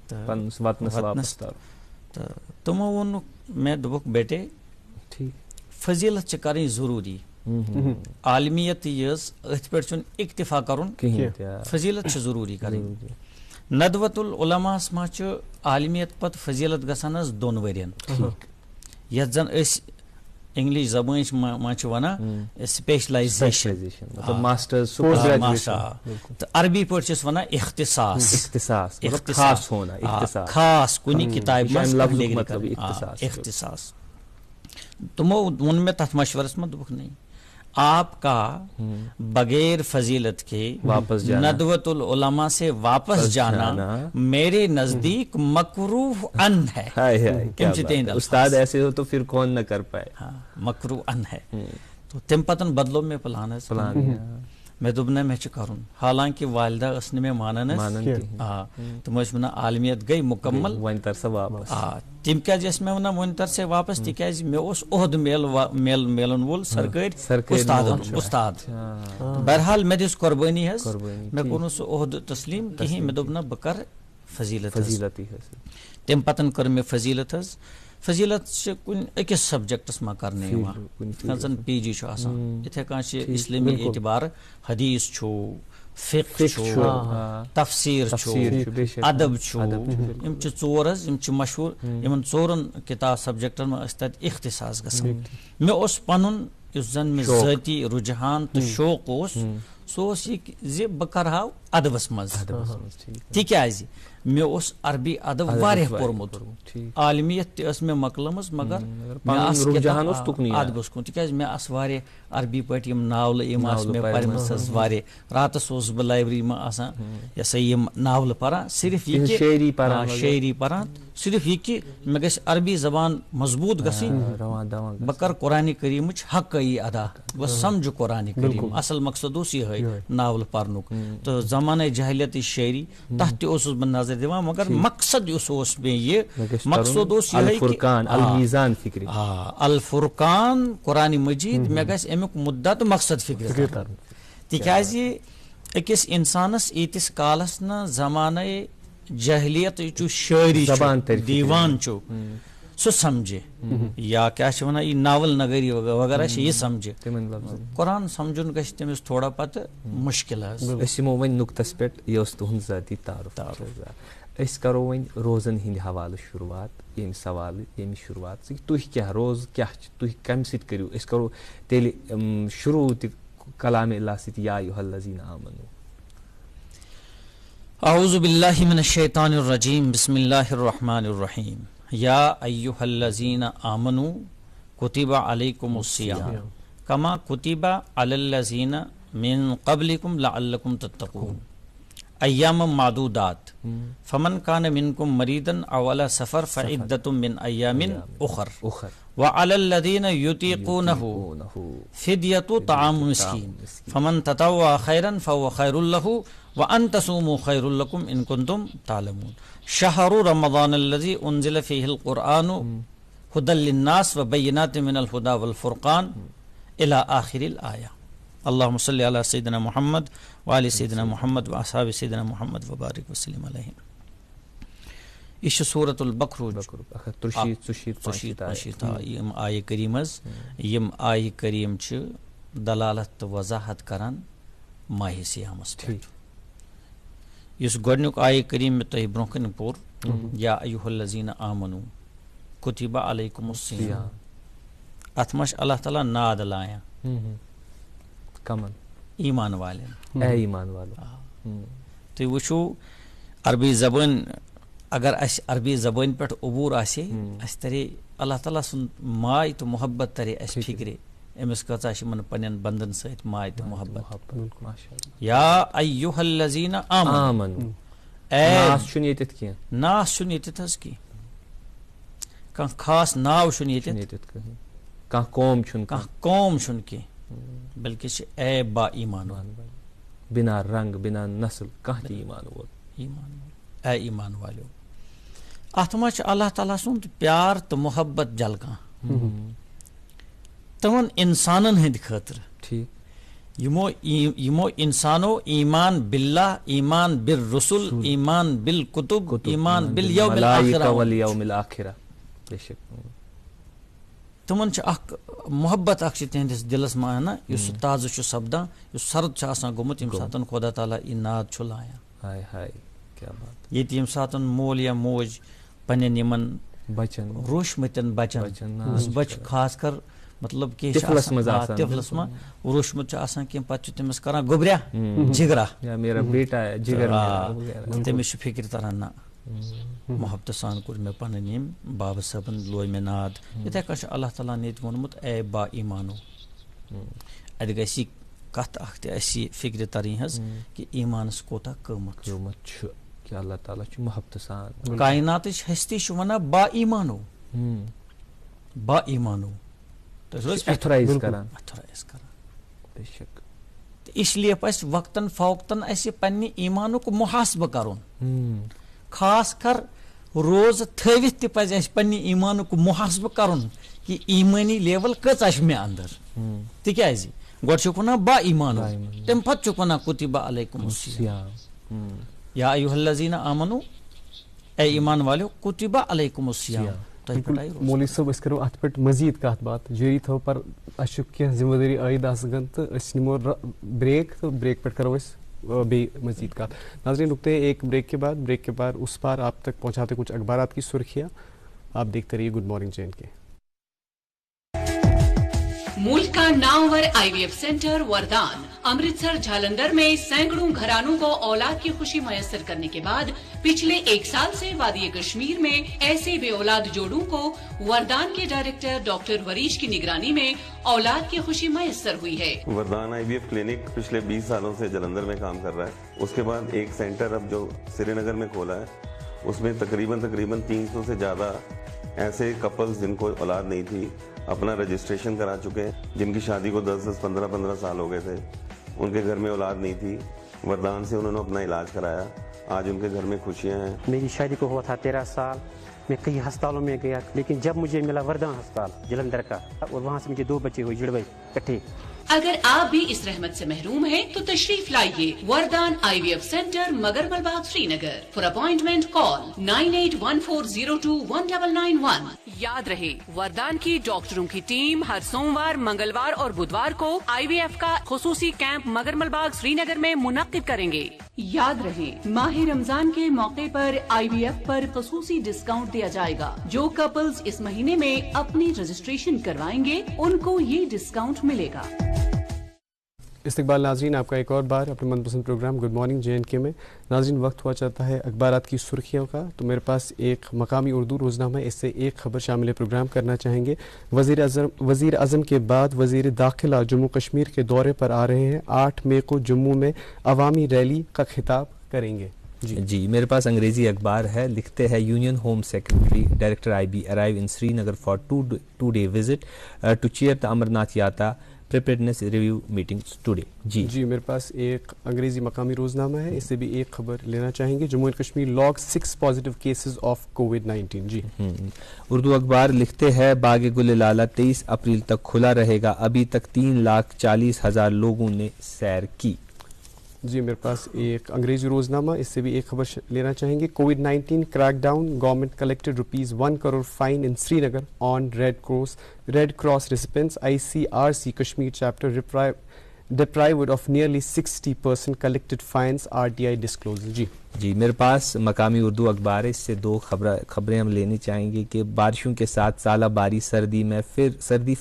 تہٕ تِمو ووٚنُکھ مےٚ دوٚپُکھ بیٹے فضیلت چھِ کرٕنۍ ضروٗری عالمیت یہِ ٲس أتھۍ پٮ۪ٹھ چھُنہٕ اکتفا کرُن کِہینۍ فضیلت چھِ ضروٗری کرٕنۍ ندوۃ العلماء ما عالمیت پتہ فضیلت گژھان حظ 2 ؤرین یتھ زن أسۍ انگلش زبان مچ ونان سپیشلائزیشن مطلب ماسٹرز تو عربی پہ ونان اختصاص خاص ہونا خاص کن کتاب اختصاص تمو وون میں تتھ مشورس میں دبک نہیں آپ کا بغیر فضیلت کے ندوۃ العلماء سے واپس جانا میرے نزدیک مکروہ ان ہے. استاد ایسے ہو تو پھر کون نہ کر پائے. مکروہ ان ہے. تو تم پتن بدلو میں پلان میں دوپنا مے کرن حالانکہ والدہ اس نے میں مانن تم ونان عالمیت گئی مکمل ون تر سے واپس تم کیا میں ونان ون تر سے واپس تکیاز مے اس عہد میلن وول سرکاری استاد بہرحال مے دس قربانی حس مے کون سہ عہد تسلیم کہیں مے دوپنا بہ کر فضیلت تم پتن کر مے فضیلت حس فضیلت کن اکس سبجیکٹس ما کرنے زن پی جی اتھے کان اسلامی اعتبار حدیث چھو فقہ تفسیر ادب یم ژور حظ یم مشہور یمن ژورن کتاب سبجیکٹن میں تت اختصاص گژھان مے اس پنن یس زن مے ذاتی رجحان تو شوق اس سو یہ زِ بہ کرہا ادبس مز تکیازِ مے اس عربی ادب واریاہ پورمت عالمیت تہ ٲس مے مکلمٕژ مگر ادبس کُن تکیازِ مے آس واریاہ عربی پٲٹھۍ یم ناولہٕ یم آس مے پرمٕژ حظ واریاہ راتس اوسُس بہٕ لایبرری منٛز آسان یہ سا یم ناولہٕ پران صرف یہ کہ شاعری پران صرف یہ کہ مے گژھِ عربی زبان مضبوط گژھٕنۍ بہ کر قرآن کریمٕچ حقٲیی ادا بہ سمجھٕ قرآن کریم اصل مقصد اوس یہے ناول پرنُک تو زمانہ جاہلیت شاعری تحت تہ اوسُس بہٕ نظر دِوان مگر مقصد یُس اوس مے یہ مقصد اوس یہے الفرقان قرآن مجید مے گژھِ امیُک مدعا تہٕ مقصد فکر تکیازِ أکِس انسانس ییتِس کالس نہ زمانہ جاہلیت شاعری دیوان چھُ سہ سمجھے یا کیا ونان یہ ناول نگاری وغیرہ یہ سمجھے قرآن سمجھن گژھِ تٔمِس تھوڑا پتہ مشکل حظ. أسۍ یِمو وۄنۍ نُقطس پٮ۪ٹھ یہِ اوس تُہُنٛد ذاتی تعارُف أسۍ کرو وۄنۍ روزن ہٕنٛدِ حوالہٕ شروعات ییٚمہِ سوالہٕ ییٚمہِ شروعات تُہۍ کیٛاہ روزٕ کیٛاہ چھِ تُہۍ کمہِ سۭتۍ کٔرِو أسۍ کرو تیٚلہِ شروع تہِ کلامِ اللہ سۭتۍ یا ایُہا الذیٖنَ آمنوٗ. اعوذ باللہ من الشیطان الرجیم بسم اللہ الرحمن الرحیم. یا ایھا الذین آمنوا کتب علیکم الصیام کما کتب علی الذین من قبلکم لعلکم تتقون ایام معدودات فمن کان منکم مریضا او علی سفر فعدۃ من ایام اخر وعلی الذین یطیقونہ فدیۃ طعام مسکین فمن تطوع خیرا فهو خیر له وان تصوموا خیر لکم ان کنتم تعلمون. شہر رمضان الذی انزل فیہ القرآن ہدی للناس وبینات من الہدی والفرقان الی آخر الآیہ. اللہم صلی علی سیدنا محمد وعلی سیدنا محمد واصحاب سیدنا محمد وبارک وسلم علیہم. یہ سورۃ البقرہ یم آیہ کریم یم آیہ کریم دلالت تو وضاحت کران ماہ سیامس پہ. اس گۄڈنیُک آیہ کریم میں تہ برونٛہہ کن پور یا ایھا الذین آمنوا کتب علیکم الصیام اتھ منٛز اللہ تعالیٰ ناد لایان کمن ایمان والین اے ایمان والو. تُہۍ وٕچھو عربی زبان اگر اس عربی زبان پہ عبور آسے اس ترے اللہ تعالیٰ سُنٛد ماے تو محبت ترے اس فکرے امس کۭژاہ چھِ یِمن پننٮ۪ن بندن سۭتۍ ماے تہٕ محبت. یا ایھا الذین آمنوا ناس چھُنہٕ ییٚتٮ۪تھ کینٛہہ ناس چھُنہٕ ییٚتٮ۪تھ حظ کینٛہہ کانٛہہ خاص ناو چھُنہٕ ییٚتٮ۪تھ کانٛہہ قوم چھُنہٕ کانٛہہ قوم چھُنہٕ کینٛہہ بلکہ چھِ اے با ایمان بنا رنگ بنا نسل کانٛہہ تہِ ایمان وول اے ایمان والیو. اتھ منٛز چھُ اللہ تعالیٰ سُنٛد پیار تہٕ محبت جلکان تمن انسانن ہند خاطر یمو انسانو ایمان باللہ ایمان بالرسل ایمان بالکتب ایمان بالیوم الاخرہ تمن اخ محبت اخ تہندس دلس مان اس تازہ سپدان اس سرد آسان گومت یم ساتن خدا تعالیٰ یہ ناد لایان. کیا بات یہ یم ساتن مول یا موج پنن یمن بچن روشمتن بچن بچ خاص کر مطلب کہ طفلس مز طفلس من روشمت آسان کہ پتہ تمس کران گوبریا جگرا یا میرا بیٹا ہے جگر تمس فکر تران نا محبت سان کور میں پنن یم بابا صاحبن لوی میں ناد اتھے کن اللہ تعالیٰ نیت وونمت اے با ایمانو ات گژھِ کتھ اکھ تہِ اسی فکر ترین حظ کہ ایمانس کوتاہ قۭمت چھُ کہ اللہ تعالیٰ چھُ محبت سان کائناتٕچ ہستی چھُ ونان با ایمانو با ایمانو ایتھورائز کران بے شک اس لیے پس وقتاً فوقتاً اسہِ پننہِ ایمانُک محاسبہٕ کرُن خاص کر روز تھٲوِتھ تہِ پزِ اسہِ پننہِ ایمانُک محاسبہٕ کرُن کہ ایمانی لیول کۭژاہ چھِ مےٚ اندر تِکیازِ گۄڈٕ چھُکھ ونان با ایمانو تمہِ پتہٕ چھُکھ ونان کُتِبہ علیکم الصیام یا ایھا الذین آمنو اے ایمان والو کُتِبہ علیکم الصیام. مولوی صٲب أسۍ کرو اتھ پٮ۪ٹھ مزید کتھ بات جٲری تھاو پر اسہِ چھُ کینٛہہ ذمہ دٲری عٲید آسان تہٕ أسۍ نِمو بریک تہٕ بریک پٮ۪ٹھ کرو أسۍ بیٚیہِ مزید کتھ. ناظرین رکتے ہیں ایک بریک کے بعد اس پار آپ تک پہنچاتے کچھ اخبارات کی سرخیاں. آپ دیکھتے رہیے گڈ مارننگ جے اینڈ کے. ملک کا نامور آئی وی ایف سینٹر وردان امرتسر جھالندر میں سینکڑوں گھرانوں کو اولاد کی خوشی میسر کرنے کے بعد پچھلے 1 سال سے وادی کشمیر میں ایسے بے اولاد جوڑوں کو وردان کے ڈائریکٹر ڈاکٹر وریش کی نگرانی میں اولاد کی خوشی میسر ہوئی ہے. وردان آئی وی ایف کلینک پچھلے 20 سالوں سے جلندر میں کام کر رہا ہے. اس کے بعد ایک سینٹر اب جو سری نگر میں کھولا ہے اس میں تقریباً 300 سے زیادہ ایسے کپلز جن کو اولاد نہیں تھی اپنا رجسٹریشن کرا چکے ہیں, جن کی شادی کو 10-15 سال ہو گئے تھے, ان کے گھر میں اولاد نہیں تھی. وردان سے انہوں نے اپنا علاج کرایا, آج ان کے گھر میں خوشیاں ہیں. میری شادی کو ہوا تھا 13 سال, میں کئی ہسپتالوں میں گیا, لیکن جب مجھے ملا وردان ہسپتال جلندر کا اور وہاں سے مجھے 2 بچے ہوئے جڑوے کٹھے. اگر آپ بھی اس رحمت سے محروم ہیں تو تشریف لائیے وردان آئی وی ایف سینٹر مگر ملباغ سری نگر. فار اپوائنٹمنٹ کال 9814021991. یاد رہے وردان کی ڈاکٹروں کی ٹیم ہر سوموار, منگلوار اور بدوار کو آئی وی ایف کا خصوصی کیمپ مگر ملباغ سری نگر میں منعقد کریں گے. یاد رہے ماہ رمضان کے موقع پر آئی وی ایف پر خصوصی ڈسکاؤنٹ دیا جائے گا. جو کپلز اس مہینے میں اپنی رجسٹریشن کروائیں گے ان کو یہ ڈسکاؤنٹ ملے گا. استقبال ناظرین آپ کا ایک اور بار اپنے من پسند programme good morning J and K میں. ناظرین وقت ہوا چاہتا ہے اخبارات کی سرخیوں کا, تو میرے پاس ایک مقامی اردو روزنامہ ہے, اس سے ایک خبر شامل پروگرام کرنا چاہیں گے. وزیر اعظم کے بعد وزیر داخلہ جموں کشمیر کے دورے پر آ رہے ہیں. 8 مئی کو جموں میں عوامی ریلی کا خطاب کریں گے. جی میرے پاس انگریزی اخبار ہے, لکھتے ہیں union home secretary director I B arrive in Srinagar for 2-day visit to chair the Amarnath Yatra preparedness review meetings today. جی میرے پاس ایک انگریزی مقامی روزنامہ ہے, اس سے بھی ایک خبر لینا چاہیں گے. Jammu and Kashmir log 6 positive cases of COVID-19. جی اردو اخبار لکھتے ہیں باغ گل لالہ 23 اپریل تک کھلا رہے گا, ابھی تک 3,40,000 لوگوں نے سیر کی. جی میرے پاس ایک انگریزی روزنامہ, اس سے بھی ایک خبر لینا چاہیں گے. COVID-19 crackdown, government collected ₹1 crore fine in Srinagar on red cross response. ICRC Kashmir chapter deprived of nearly 60% collected fines, RTI discloses. جی میرے پاس مقامی اردو اخبار ہے, اس سے 2 خبریں ہم لینے چاہیں گے کہ بارشوں کے ساتھ سالہ باری سردی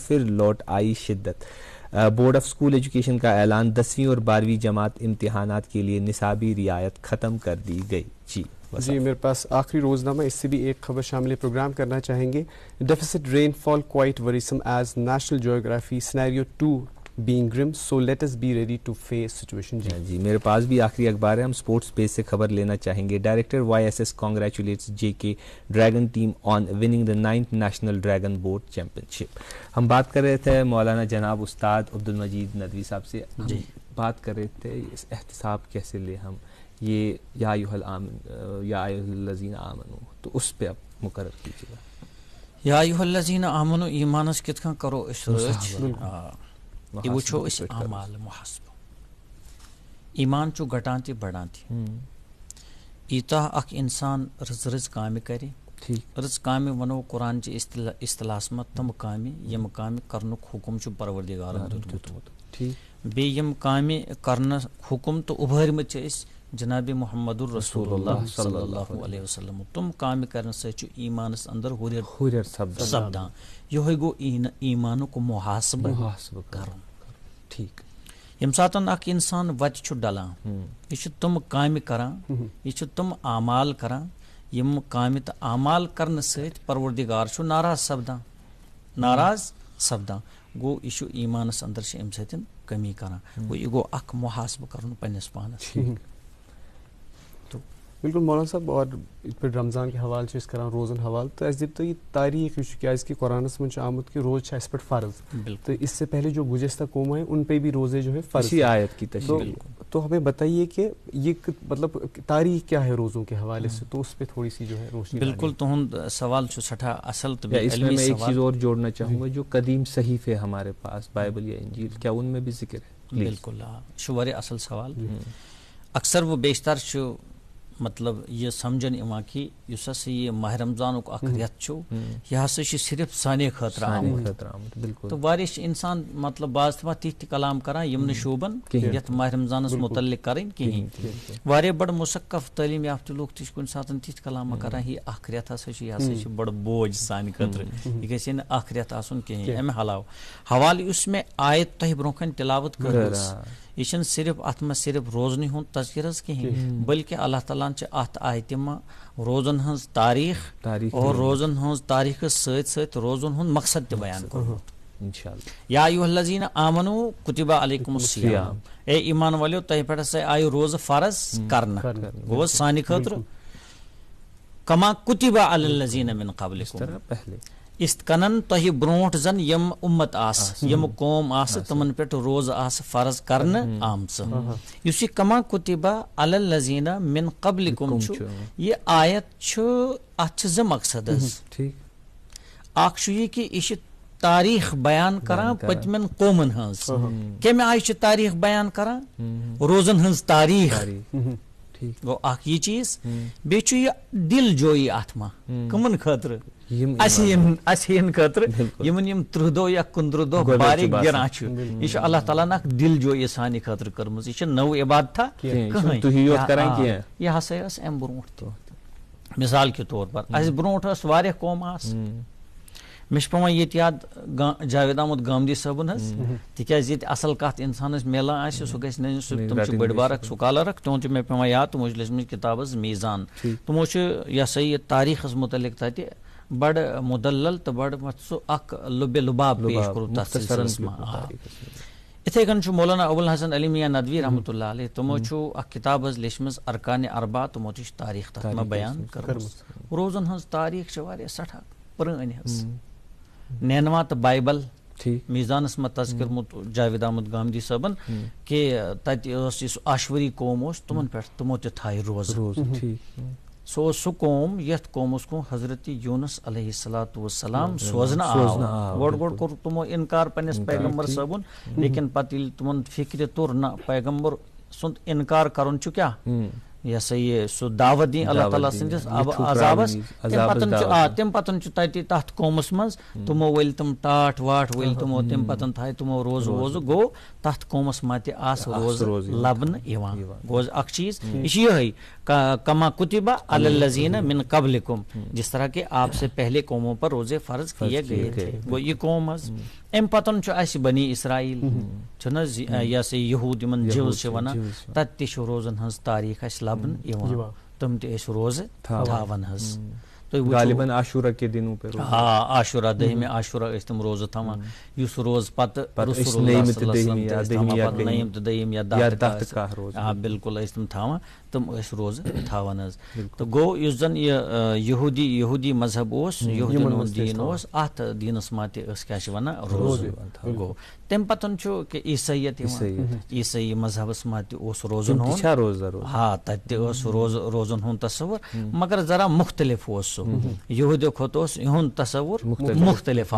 پھر لوٹ آئی شدت. بورڈ آف اسکول ایجوکیشن کا اعلان, 10ویں اور 12ویں جماعت امتحانات کے لیے نصابی رعایت ختم کر دی گئی. جی میرے پاس آخری روزنامہ, اس سے بھی ایک خبر شامل پروگرام کرنا چاہیں گے. Deficit rainfall quite worrisome as national geography scenario 2 being grim, so let us be ready to face situation. جی میرے پاس بھی آخری اخبار ہے, ہم اسپورٹس پیج سے خبر لینا چاہیں گے. Director YSS congratulates JK dragon team on winning the 9th national dragon boat champion. ہم بات کر رہے تھے مولانا جناب استاد عبدالمجید ندوی صاحب سے, بات کر رہے تھے اس احتساب کیسے لیں ہم, یہ یا ایھا الذین آمنو, تو اس پہ اب مقرر کیجیے گا. یا ایھا الذین آمنو ایمانس کت کن کرو اس یہ وچھو اس اعمال محاسبہ. ایمان چھو گٹان تی بڑھان تی, ایتا اک انسان رز کامہ کرے, رز کامہ ونو قرآن چہ اصطلاحس مت تم کامہ یم کامہ کرنک حکم چھو پروردگارن دیتمت, بی یم کامہ کرنا حکم تو ابھرمت چھ اس جناب محمد الرسول اللہ صلی اللہ علیہ وسلم تم کام کرنے سے ایمانس اندر ہوریر سپدان یہ گو ایمانک محاسبہ کرن. ٹھیک. یم ساتن اخ انسان وت ڈلان یہ تم کام کران یہ تم اعمال کران یم کام تو اعمال کرنے ست پروردگار ناراض سپدان گو یہ ایمانس اندر ام سن کمی کران گو یہ گو اخ محاسبہ کرن پنس پانس. بالکل مولانا صاحب. اور پہ رمضان کے حوالے سے کران روزن حوالہ تو اس دن یہ تاریخ کہ قرآنس من آمت کہ روز اس پہ فرض تو اس سے پہلے جو گزشتہ قوم ہیں ان پہ بھی روزے جو ہے فرض آیت کی تشریح. تو ہمیں بتائیے کہ یہ مطلب تاریخ کیا ہے روزوں کے حوالے سے, تو اس پہ تھوڑی سی جو ہے روشنی. بالکل تہند سوال سٹھا اصل. اس میں ایک چیز اور جوڑنا چاہوں گا, جو قدیم صحیفے ہمارے پاس بائبل یا انجیل کیا ان میں بھی ذکر ہے؟ بالکل واریاہ اصل سوال. اکثر و بیشتر مطلب یہ سمجھن یوان کہ اس ہسا یہ ماہ رمضان اخ ریت یہ ہسا صرف سانے خاطر آمت. تو واریاہ انسان مطلب بعض تھی کلام کران یم شوبن یت ماہ رمضانس متعلق کریں کہین. واریاہ بڑ مثقف تعلیم یافتہ لوگ تہ کن ساتن تھی کلام کران یہ اخ ریت ہسا بڑ بوجھ سانہ خاطر یہ گژھِ نہٕ اخ ریت آسن کہین. امہ علاوہ حوالہ اس میں آیت تہ برونٛہہ کن تلاوت کر یہ صرف ات میں صرف روزن ہند تذکر کہین بلکہ اللہ تعالیٰ ات آیتہ میں روزن ہز تاریخ اور روزن ہز تاریخ ست ست روزن ہند مقصد تہ بیان کورمت. یا ایھا الذین آمنوا کتب علیکم الصیام اے ایمان والیو تہ پہ ہسا آئی روز فرض کرنا گو سانہ خاطر کما کتب علی الذین من قبلکم است کنن تہ برونٹ زن یم امت آس یم قوم آس تمن پہ روز آس فرض کرنے آمچ. اس کما کتبہ علی الذین من قبلکم یہ آیت ات ز مقصد اخ یہ کہ یہ تاریخ بیان کران پتمن قومن ہز. کمہ آئی تاریخ بیان کران روزن ہز تاریخ گو اخ یہ چیز بیچ یہ دل جوئی ات ما کمن خاطر اسین خاطر یمن یم 30 دہ یا 15 دہ بارے گران یہ اللہ تعالیٰ نے دل جوئی سانہ خاطر کرم یہ نو عبادت یہ ہسا ام برونٹ تہ. مثال کے طور پر اس برونٹ واریاہ قوم آس مش پیوان یہ یاد جاوید احمد گامدی صٲبن ہز تکیاز یہ اصل کت انسانس ملان سہ گھس تم بڑ بار سکالر تہد مے پیوان یاد تمو لیچمژ کتاب میزان تمو یہ سا یہ تاریخس متعلق تتہ بڑ مدلل تو بڑ سہ اخ لب لباب پیش کور تر سلسلس میں. اتھے کن مولانا ابوالحسن علی میاں ندوی رحمۃ اللہ علیہ تمو اخ کتاب لیچم ارکان اربعہ تمو تاریخ تر میں بیان کر. روزن ہز تاریخ واریاہ سٹھا پرٲنۍ حظ. نینوا تو بائبل میزانس میں تذکر جاوید احمد گامدی صٲبن کہ تتہ اس آشوری قوم تمن پہ تمو تہ تھائے روز. سہ قوم یت قومس کو حضرت یونس علیہ الصلوۃ والسلام سوزنہ آو. گوڑ کور تمو انکار پنس پیغمبر صٲبن لیکن پتہ تمن فکر تور نہ پیغمبر سند انکار کرن کیا یہ سا یہ سہ دعوت دین اللہ تعالیٰ سندس عذابس. تم پتن تتہ تھ قومس مز تمو ول تم ٹاٹ واٹ ول تمو تم پتن تھائے تمو روز ووز گو تتھ قومس ما تہ آس روز لبن یوان. گو اخ چیز یہ کما کتبہ علی الذین من قبلکم جس طرح کہ آپ سے پہلے قوموں پر روزے فرض کیے گئے تھے. گو یہ قوم ام پتن اس بنی اسرائیل چھنا یہ سا یہود یمن جوز ونان تت تہ روزن ہز تاریخ اس لبن یوان تم تہ روز تھاون حظ. غالباً عاشورہ کے دنوں پہ عاشورہ دہم عاشورہ تم روز تھوان اس روز پتہ رسول اللہ صلی اللہ علیہ وسلم نیم تو دہم یا دہ روز بالکل تم تھوان تم روز تھاون حظ. تو گو اس زن یہ یہودی مذہب یہودین ہند دین ات دینس ما تہ ونان روز گو. تم پتن کہ عیسائیت عیسائی مذہبس ما تہ روزن ہند ہاں تتہ روزن ہند تصور مگر ذرا مختلف سہ یہودیو کھوت اوس یہند تصور مختلف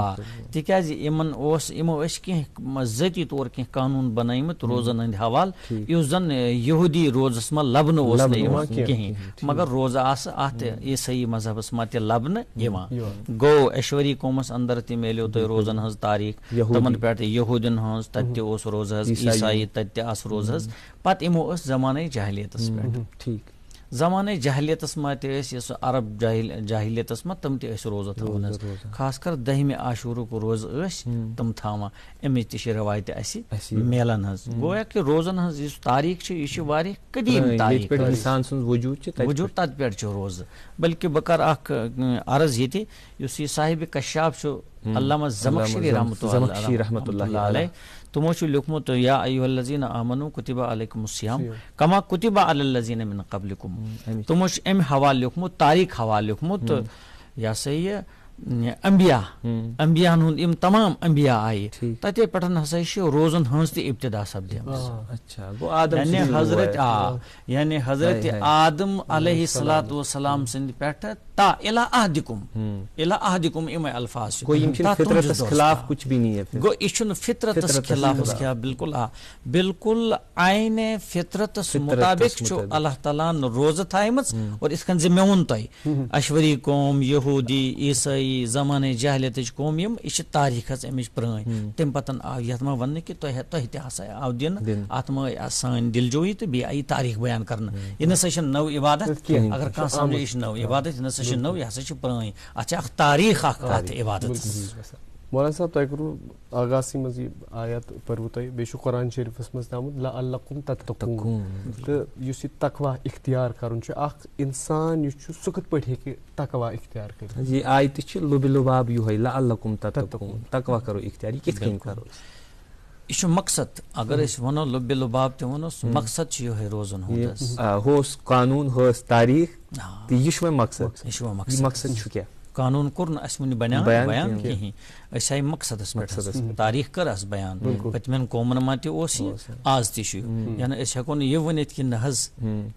تکیازِ یمو کینٛہہ ذٲتی طور کینٛہہ قانون بنٲیمٕتۍ روزن ہٕنٛدۍ حوالہٕ یُس زن یہودی روزس منٛز لبنہٕ اوس نہٕ یِوان کِہیٖنۍ مگر روزٕ آسہٕ اتھ عیسٲیی مذہبس منٛز تہِ لبنہٕ یِوان گوٚو ایشوری قومس اندر تہِ میلیو تۄہہِ روزن ہٕنٛز تاریٖخ تِمن پٮ۪ٹھ یہوٗدین ہٕنٛز تتہِ تہِ اوس روزٕ حظ عیسایی تتہِ تہِ آسہٕ روزٕ حظ پتہٕ یِمو ٲس زمانَے جاہلیتس پٮ۪ٹھ زمانَے جاہلیتس منٛز تہِ ٲسۍ یُس عرب جاہلیتس منٛز تِم تہِ ٲسۍ روزٕ تھاوان حظ خاص کر 10مہِ عاشوٗرُک روزٕ ٲسۍ تِم تھاوان امِچ تہِ چھِ رٮ۪وایتہِ اَسہِ میلان حظ گویا کہِ روزن ہٕنٛز یُس تاریٖخ چھِ یہِ چھِ واریاہ قدیٖم تاریٖخ وجوٗد تتہِ پٮ۪ٹھ چھُ روزٕ بلکہِ بہٕ کرٕ اکھ عرض ییٚتہِ یُس یہِ صاحبِ کشاف چھُ علامہ زمخشری رحمتہ اللہ علیہ تمو چھُ لیوٗکھمُت یا ایُّہا الذیٖنَ آمنوٗ کُتِبَ علیکُم الصِیام کما کُتِبَ علی الذیٖنَ من قبلکُم تمو چھُ امہِ حوالہٕ لیوٗکھمُت تاریٖخ حوالہٕ لیوٗکھمُت یہِ ہسا یہِ انبیاہن ہُنٛد یِم تمام انبیا آیہِ تتے پٮ۪ٹھ ہسا چھِ روزن ہٕنٛز تہِ ابتدا سپدیمٕژ یعنی حضرت آدم علیہ الصلوٰۃ والسلام سٕنٛدِ پٮ۪ٹھٕ تا الی عہدکم یِمے الفاظ چھِ گوٚو یہِ چھُنہٕ فطرتس خلاف بالکل بالکل عینِ فطرتس مطابق چھُ اللہ تعالیٰ ہن روزٕ تھایمٕژ اور یِتھ کٔنۍ زِ مےٚ ووٚن تۄہہِ اشوری قوم یہوٗدی عیسٲیی زمانٕچ جاہلیتٕچ قوم یِم یہِ چھِ تاریٖخ حظ امِچ پرٛٲنۍ تمہِ پتہٕ آو یتھ منٛز وننہٕ کہِ تۄہہِ تہِ ہسا آو دِنہٕ اتھ منٛز آیہِ سٲنۍ دِلجویی تہٕ بیٚیہِ آیہِ یہِ تاریٖخ بیان کرنہٕ یہِ نسا چھِ نٔو عبادت اگر کانٛہہ سمجھِ یہِ چھِ نٔو عبادت یہِ نسا چھِ نٔو یہِ ہسا چھِ پرٛٲنۍ اتھ چھِ اکھ تاریٖخ اکھ اتھ عبادتس مولانا صاحب تۄہہِ کوٚروٕ آغازسٕے منٛز یہِ آیت پٔروٕ تۄہہِ بیٚیہِ چھُ قرآن شریٖفس منٛز تہِ آمُت لعلکم تتقوٗن تہٕ یُس یہِ تقوا اختیار کرُن چھُ اکھ انسان یُس چھُ سُہ کِتھ پٲٹھۍ ہیٚکہِ تقوا اختیار کٔرِتھ یہِ آیتہِ چھِ لُبہِ لُباب یِہوے لعلکم تتقوٗن تقوا کرو اختیار یہِ کِتھ کٔنۍ کرو یہِ چھُ مقصد اگر أسۍ ونو لُبہِ لُباب تہِ ونو مقصد چھُ یِہوے روزن ہُنٛد حظ ہُہ اوس قانوٗن ہُہ ٲس تاریٖخ تہٕ یہِ چھُ وۄنۍ مقصد یہِ چھُ وۄنۍ یہِ مقصد چھُ کیٛاہ قانوٗن کوٚر نہٕ اَسہِ وُنہِ بیان کِہینۍ أسۍ آیہِ مقصدس پٮ۪ٹھ تاریٖخ کٔر اَسہِ بیان پٔتمٮ۪ن قومن منٛز تہِ اوس یہِ آز تہِ چھُ یعنی أسۍ ہٮ۪کو نہٕ یہِ ؤنِتھ کہِ نہ حظ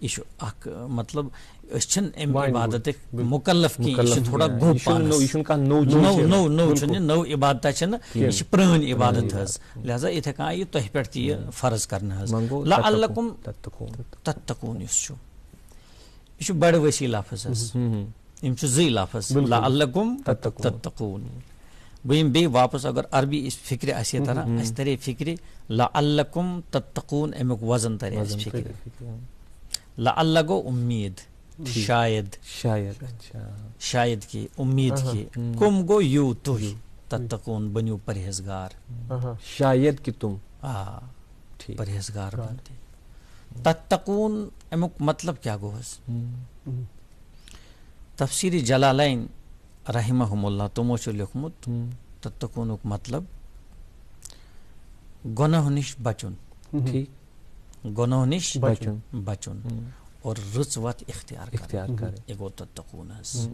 یہِ چھُ اکھ مطلب أسۍ چھِنہٕ امہِ عبادتٕکۍ مُکلف کینٛہہ یہِ چھُ تھوڑا گوٚب نوٚو چھُنہٕ یہِ نٔو عبادتہ چھِنہٕ یہِ چھِ پرٛٲنۍ عبادت حظ لہٰذا یِتھے کٔنۍ آیہِ یہِ تۄہہِ پٮ۪ٹھ تہِ یہِ فرض کرنہٕ حظ لعلکم تتقوٗن یُس چھُ یہِ چھُ بڑٕ ؤسیع لفظ حظ یِم چھِ زٕے لفظ لعلکم تتقوٗن بہٕ یِمہٕ بیٚیہِ واپس اگر عربی فکرِ آسہِ ہے تران اَسہِ ترے فکرِ لعلکم تتقوٗن امیُک وزن ترِ اَسہِ فکرِ لعل گوٚو اُمید شاید کہ امید کہ کم گو یو تُہۍ تتقوٗن بٔنِو پرہیزگار شاید کہ تم پرہیزگار بنتے تتقوٗن امیُک مطلب کیٛاہ گوٚو حظ تفسیٖرِ جلالین رحمہم اللہ تِمو چھُ لیوٗکھمُت تتقوٗنُک مطلب گۄناہو نِش بچُن گۄناہو نِش بچُن اور رٕژ وتھ اختیار کرٕنۍ یہِ گوٚو تتقوٗن حظ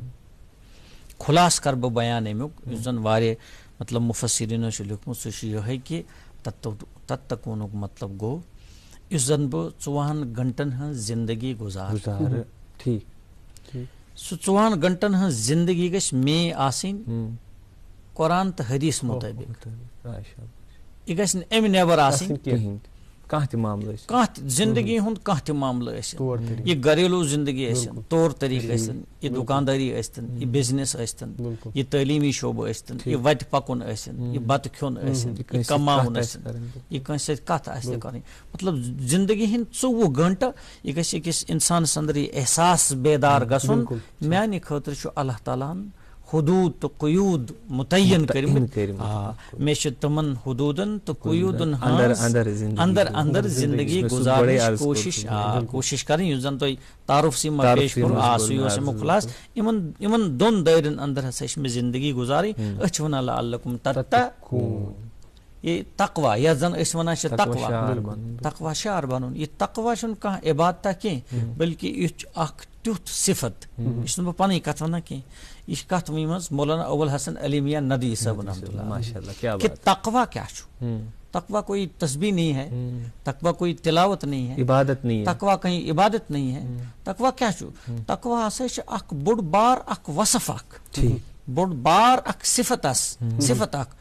خُلاصہٕ کرٕ بہٕ بیان امیُک یُس زن واریاہ مطلب مُفسریٖنو چھُ لیوٗکھمُت سُہ چھُ یِہوے کہِ تتقوٗنُک مطلب گوٚو یُس زن بہٕ 24 گنٹن ہٕنٛز زندگی گُزارٕ سُہ 24 گنٹن ہٕنٛز زندگی گژھِ مے آسٕنۍ قرآن تہٕ حدیث مُطٲبق یہِ گژھِ نہٕ امہِ نٮ۪بر آسٕنۍ کِہینۍ کانٛہہ تہِ معاملہٕ کانٛہہ زندگی ہُنٛد کانٛہہ تہِ معاملہٕ ٲسِن یہِ گریلوٗ زندگی ٲسِن طور طریٖقہٕ ٲسِن یہِ دُکاندٲری ٲسۍتن یہِ بِزنس ٲسۍتن یہِ تعلیٖمی شعبہٕ ٲسۍتن یہِ وتہِ پکُن ٲسِن یہِ بتہٕ کھیوٚن ٲسِن یہِ کماوُن ٲسِن یہِ کٲنٛسہِ سۭتۍ کتھ آسہِ تہِ کرٕنۍ مطلب زندگی ہٕنٛدۍ 24 گنٹہٕ یہِ گژھِ أکِس انسانس انٛدر یہِ احساس بیدار گژھُن میانہِ خٲطرٕ چھُ اللہ تعالیٰ ہن حدوٗد تہٕ قیوٗد مُتعین کٔرمٕتۍ مےٚ چھِ تِمن حدوٗدن تہٕ قیوٗدن اندر اندر زندگی گُزارنٕچ کوٗشش کرٕنۍ یُس زن تۄہہِ تعارُفسٕے منٛز پیش کوٚر سُے اوس امیُک خُلاصہٕ یِمن دۄن دٲیرن اندر ہسا چھِ مےٚ زندگی گُزارٕنۍ أسۍ چھِ ونان لعلکم تتقوٗن یہ تقوا یتھ زن أسۍ ونان چھِ تقوا شعار بنُن یہِ تقوا چھُنہٕ کانٛہہ عبادتہ کینٛہہ بلکہِ یہِ چھُ اکھ تیُتھ صفت یہِ چھُس نہٕ بہٕ پنٕنۍ کتھ ونان کینٛہہ یہِ چھِ کتھ ؤنمٕژ مولانا اول حسن علی میاں ندوی صٲبن رحمتہ اللہ کہ تقوا کیٛاہ چھُ تقوی کوئی تسبیح نہیں ہے، تقوی کوئی تلاوت نہیں ہے، عبادت نہیں ہے، تقوی کہیں عبادت نہیں ہے. تقوی کیا چھُ؟ تقوی ہسا چھُ اکھ بوٚڑ بار اکھ وصف اکھ، بوٚڑ بار اکھ صفت اکھ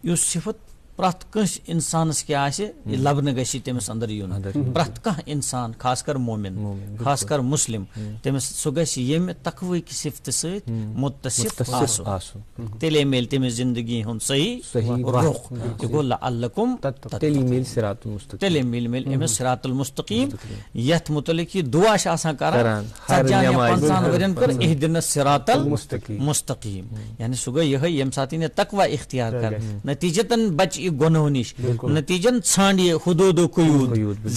یُس صفت پرٛٮ۪تھ کٲنٛسہِ اِنسانس کیٛاہ آسہِ یہِ لبنہٕ گژھِ تٔمِس انٛدر یُن. پرٛٮ۪تھ کانٛہہ اِنسان خاص کر مومِن، خاص کر مسلم، تٔمِس سُہ گژھِ ییٚمہِ تقوی کہِ صفتہٕ سۭتۍ متصف آسُن. تیٚلے میلہِ تٔمِس زندگی ہُنٛد صحیح رخ. یہِ گوٚو لعلکم تیٚلی میلہِ صراط المستقیٖم، تیٚلے میلہِ أمِس صراط المستقیٖم یتھ متعلق یہِ دعا چھِ آسان کران 40 یا 50 ؤرین کٔر اہدنا الصراط المستقیٖم. یعنی سُہ گوٚو یِہے ییٚمہِ ساتہٕ یہِ تقوی اختیار کر، نتیجتن بچہِ گۄنہو نِش، نتیجن ژھانڈِ یہِ حدوٗد و قیوٗد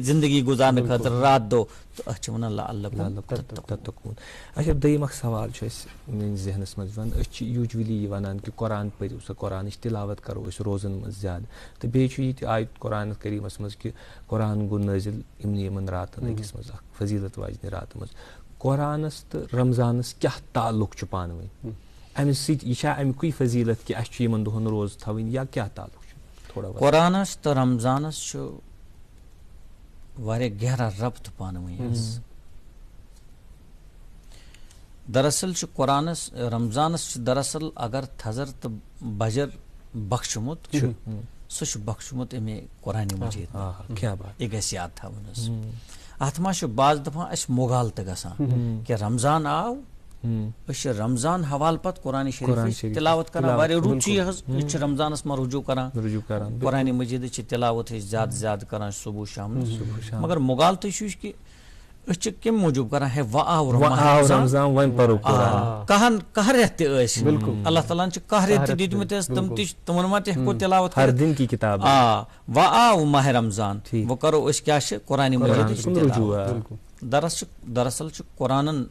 زندگی گزارنہٕ خٲطرٕ رات دۄہ. تہٕ أسۍ چھِ وَنان لعلکم تتقوٗن. اچھا دوٚیِم اکھ سوال چھُ اَسہِ میٲنِس ذہنس منٛز یِوان. أسۍ چھِ یوٗجؤلی یہِ وَنان کہِ قرآن پٔرِو سا، قرآنٕچ تِلاوت کرو أسۍ روزن منٛز زیادٕ. تہٕ بیٚیہِ چھُ یہِ تہِ آیت قرآن کریٖمس منٛز کہِ قرآن گوٚو نٲزِل یِمن راتن أکِس منٛز اکھ فضیٖلت واجنہِ راتہٕ منٛز. قرآنس تہٕ رمضانس کیٛاہ تعلُق چھُ پانہٕ ؤنۍ؟ امہِ سۭتۍ یہِ چھا امیُکُے فضیٖلت کہِ اَسہِ چھُ یِمن دۄہن روزٕ تھاوٕنۍ، یا کیٛاہ تعلُق چھُ؟ تھوڑا قرآنس تہٕ رمضانس چھُ واریاہ گہرا ربط پانہٕ ؤنۍ حظ. دراصل چھُ قرآنس رمضانس چھُ دراصل اگر تھزر تہٕ بجر بخشمُت چھُ، سُہ چھُ بخشمُت امی قرآنِ مجیٖد. یہِ گژھِ یاد تھاوُن حظ. اتھ منٛز چھُ بعض دفعہ اسہِ مُغال تہِ گژھان کہِ رمضان آو، أسۍ چھِ رمضان حوالہٕ پتہٕ قرآنِ شریٖفٕچ تلاوت کران. واریاہ رُت چھُ یہِ حظ. أسۍ چھِ رمضانس منٛز رجوٗع کران، قرآنِ مجیٖدٕچ چھِ تلاوت أسۍ زیادٕ زیادٕ کران صبح شامنس. مگر مُغال تہِ چھُ کہِ أسۍ چھِ کمہِ موٗجوٗب کران ہے وۄنۍ آو رمضان وۄنۍ پرو قرآن. کانٛہہ رٮ۪تھ تہِ ٲسۍ، اللہ تعالیٰ ہن چھِ کانٛہہ رٮ۪تھ تہِ دِتمٕتۍ حظ، تِم تہِ تِمن ما تہِ ہٮ۪کو تلاوت کِتاب. وۄنۍ آو ماہِ رمضان، وۄنۍ کرو أسۍ کیٛاہ چھِ قرآنِ مجیٖدٕچ تلاوت. دراصل چھُ قرآنن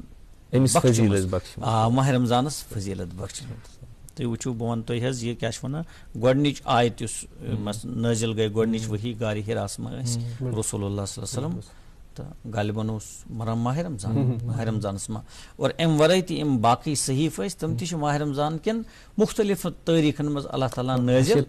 ماہِ رمضانس فضیٖلت بخشمُت. تُہۍ وٕچھِو بہٕ وَنہٕ تۄہہِ حظ یہِ کیٛاہ چھِ وَنان گۄڈنِچ آیت یُس نٲزِل گٔے، گۄڈنِچ ؤحی غارِ حِراہس منٛز ٲسۍ رسول اللہ صلی اللہ علیہ وسلم، تہٕ غالباً اوس مران ماہِ رمضانس منٛز. اور امہِ ورٲے تہِ یِم باقٕے صحیٖف ٲسۍ تِم تہِ چھِ ماہِ رمضان کٮ۪ن مُختٔلِف تٲریٖخن منٛز اللہ تعالیٰ نٲزِل.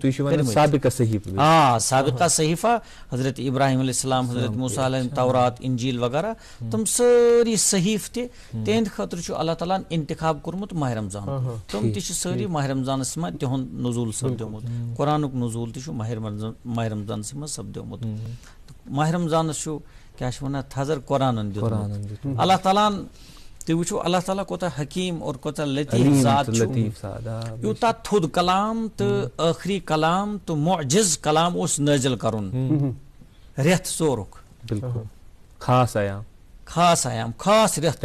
سابقہ صحیٖفہ حضرت ابراہیم علیہ السلام، حضرت موسیٰ علیہ تورات، انجیل وغیرہ، تِم سٲری صحیٖف تہِ تِہنٛدِ خٲطرٕ چھُ اللہ تعالیٰ ہن انتخاب کوٚرمُت ماہِ رمضان. تِم تہِ چھِ سٲری ماہِ رمضانس منٛز تِہُنٛد نزوٗل سپدیومُت. قرآنُک نزوٗل تہِ چھُ ماہِ رمضانسٕے منٛز سپدیومُت. ماہِ رمضانس چھُ کیٛاہ چھِ وَنان تھزر قرآنن دیُتمُت. اللہ تعالیٰ ہن تُہۍ وٕچھِو اللہ تعالیٰ کوٗتاہ حکیٖم اور کوٗتاہ لطیٖف ذات چھُ. یوٗتاہ تھوٚد کلام تہٕ ٲخری کلام تہٕ معجز کلام اوس نٲزِل کرُن رٮ۪تھ ژورُک. خاص آیام خاص رٮ۪تھ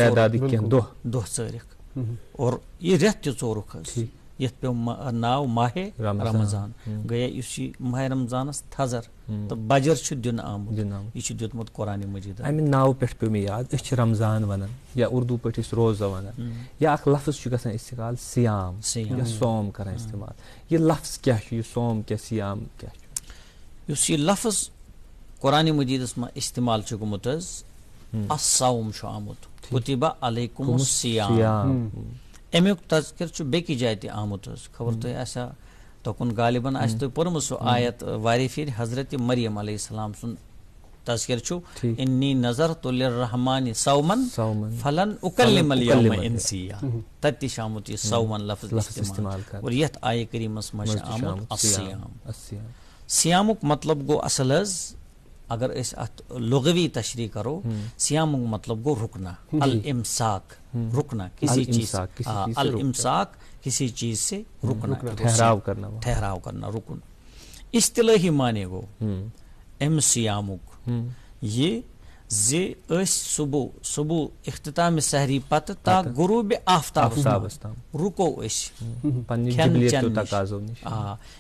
دۄہ ژٲرِکھ. اور یہِ رٮ۪تھ تہِ ژورُکھ حظ، یتھ پیٚو ناو ماہے رمضان. گٔیے یُس یہِ ماہہِ رمضانس تھزر تہٕ بجر چھُ دِنہٕ آمُت، یہِ چھُ دیُتمُت قرآنِ مجیٖد. امہِ ناوٕ پٮ۪ٹھ پیٚو مےٚ یاد أسۍ چھِ رمضان ونان یا اردوٗ پٲٹھۍ أسۍ روزہ ونان، یا اکھ لفظ چھُ گژھان استعمال سیام یا سوم کران استعمال. یہِ لفظ کیٛاہ چھُ؟ یہِ سوم کیٛاہ سیام کیٛاہ چھُ؟ یُس یہِ لفظ قرآنِ مجیٖدس منٛز استعمال چھُ گوٚمُت حظ، الصوم چھُ آمُت، کُتِبہ علیکم الصیام. امیُک تذکر چھُ بیٚکہِ جایہِ تہِ آمُت حظ. خبر تۄہہِ آسیا تُکُن غالباً آسہِ تۄہہِ پوٚرمُت سُہ آیت واریاہ پھِرِ. حضرت مریم علیہ السلام سُنٛد تذکر چھُ انی نظرت للرحمٰنِ صومن فلن اکلم الیوم انسیا. تتہِ تہِ چھُ آمُت یہِ صومن لفظ استعمال. اور یتھ آیہِ کریٖمس منٛز چھُ آمُت الصیام. سیامُک مطلب گوٚو اصل حظ اگر أسۍ اتھ لغوی تشریح کرو، سیامُک مطلب گوٚو رُکنا، الامساک، رُکنا کسی چیز، الامساک کسی چیز سے رکنا، ٹھہراؤ کرنا، رکن. اصطلاحی معنی گوٚو امہِ سیامُک یہِ زِ أسۍ صبح اختتامِ سحری پتہٕ تا غروٗبِ آفتابس رُکو أسۍ کھٮ۪ن چٮ۪ن نِش.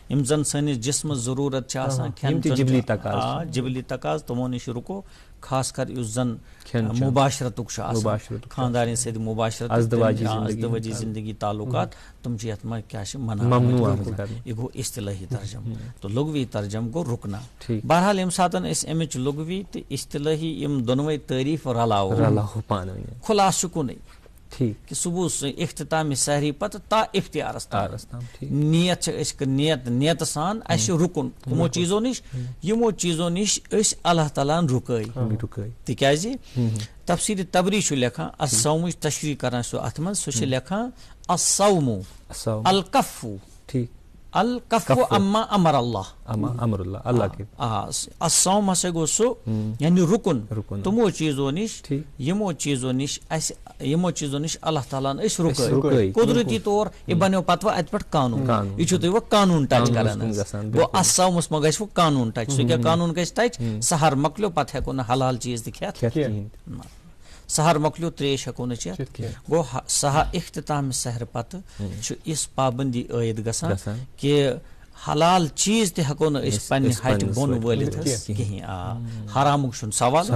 یِم زن سٲنِس جسمس ضروٗرت چھِ آسان کھٮ۪ن چٮ۪ن جبلی تقاض تِمو نِش رُکو. خاص کر یُس زن مُباشرتُک چھُ آسان، خاندارٮ۪ن سۭتۍ مُباشرت، ازدواجی زندگی تعلقات، تِم چھِ یتھ منٛز کیٛاہ چھِ منع. یہِ گوٚو اصطلٲحی ترجم. تہٕ لغوی ترجم گوٚو رُکنا. بہرحال ییٚمہِ ساتہٕ أسۍ امِچ لغوی تہٕ اصطلٲحی یِم دۄنوے تعریٖف رلاوو، خُلاصہٕ چھُ کُنُے. ٹھیک کہ صبح سے اختتام سحری پتہ تا اختیارس تام ٹھیک نیت نیت سان اس رکن کمو چیزوں نش یمو چیزوں نش اس اللہ تعالیٰ رکائی تکیازِ تفسیر تبری چھ لکھان الصوم تشریح کران سو ات من سو چھ لکھان الصوم الکف ٹھیک الکف اما امر اللہ امر اللہ اللہ کے الصوم ہسا گو سو یعنی رکن تمو چیزوں نش یمو چیزوں نش اللہ تعالیٰ اس رکائی قدرتی طور یہ بنو پتہ ات پہ قانون یہ چھو تھی وہ قانون ٹچ کران گو الصومس مہ گژھِ وہ قانون ٹچ سو کیا قانون گژھِ ٹچ سحر مکلیو پتہ ہیکو نہ حلال چیز تہ کھیت سحر مکلیو تریش ہیکو نہ چیت گو اختتام سحر پتہ اس پابندی عائد گژھان کہ حلال چیز تہ ہیکو نہ اس پنہ ہٹ بون ولت کہیں حرامک چھن سوال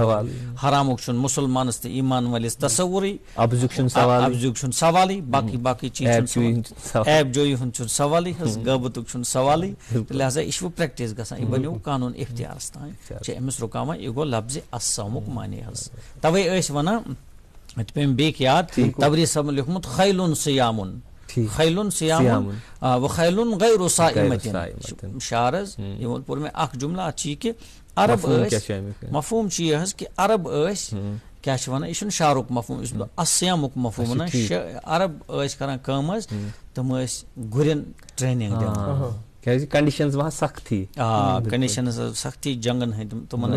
حرامک چھن مسلمانس تہ ایمان ولس تصوری ابزک چھن سوالی باقی چیز ایب جوئی ہن چھن سوالی غیبتک چھن سوالی لہذا یہ پریکٹس گژھان یہ بنیو قانون اختیارس تام چھ امس رکاوان یہ گو لفظ الصومک معنی حظ توے ٲسۍ ونان ات پم بیک یاد تبری صاحب لیکھمت خیل صیام خیل صیام و خیل غیر صائمت شارز یہ پور میں اخ جملہ اچھی کہ عرب مفہوم چھ حظ کہ عرب کیا ونان یہ شارک مفہوم الصیامک مفہوم نا عرب کران کام حظ تم گرین ٹریننگ دِوان کنڈیشنز وہاں سختی کنڈیشنز سختی جنگن تمن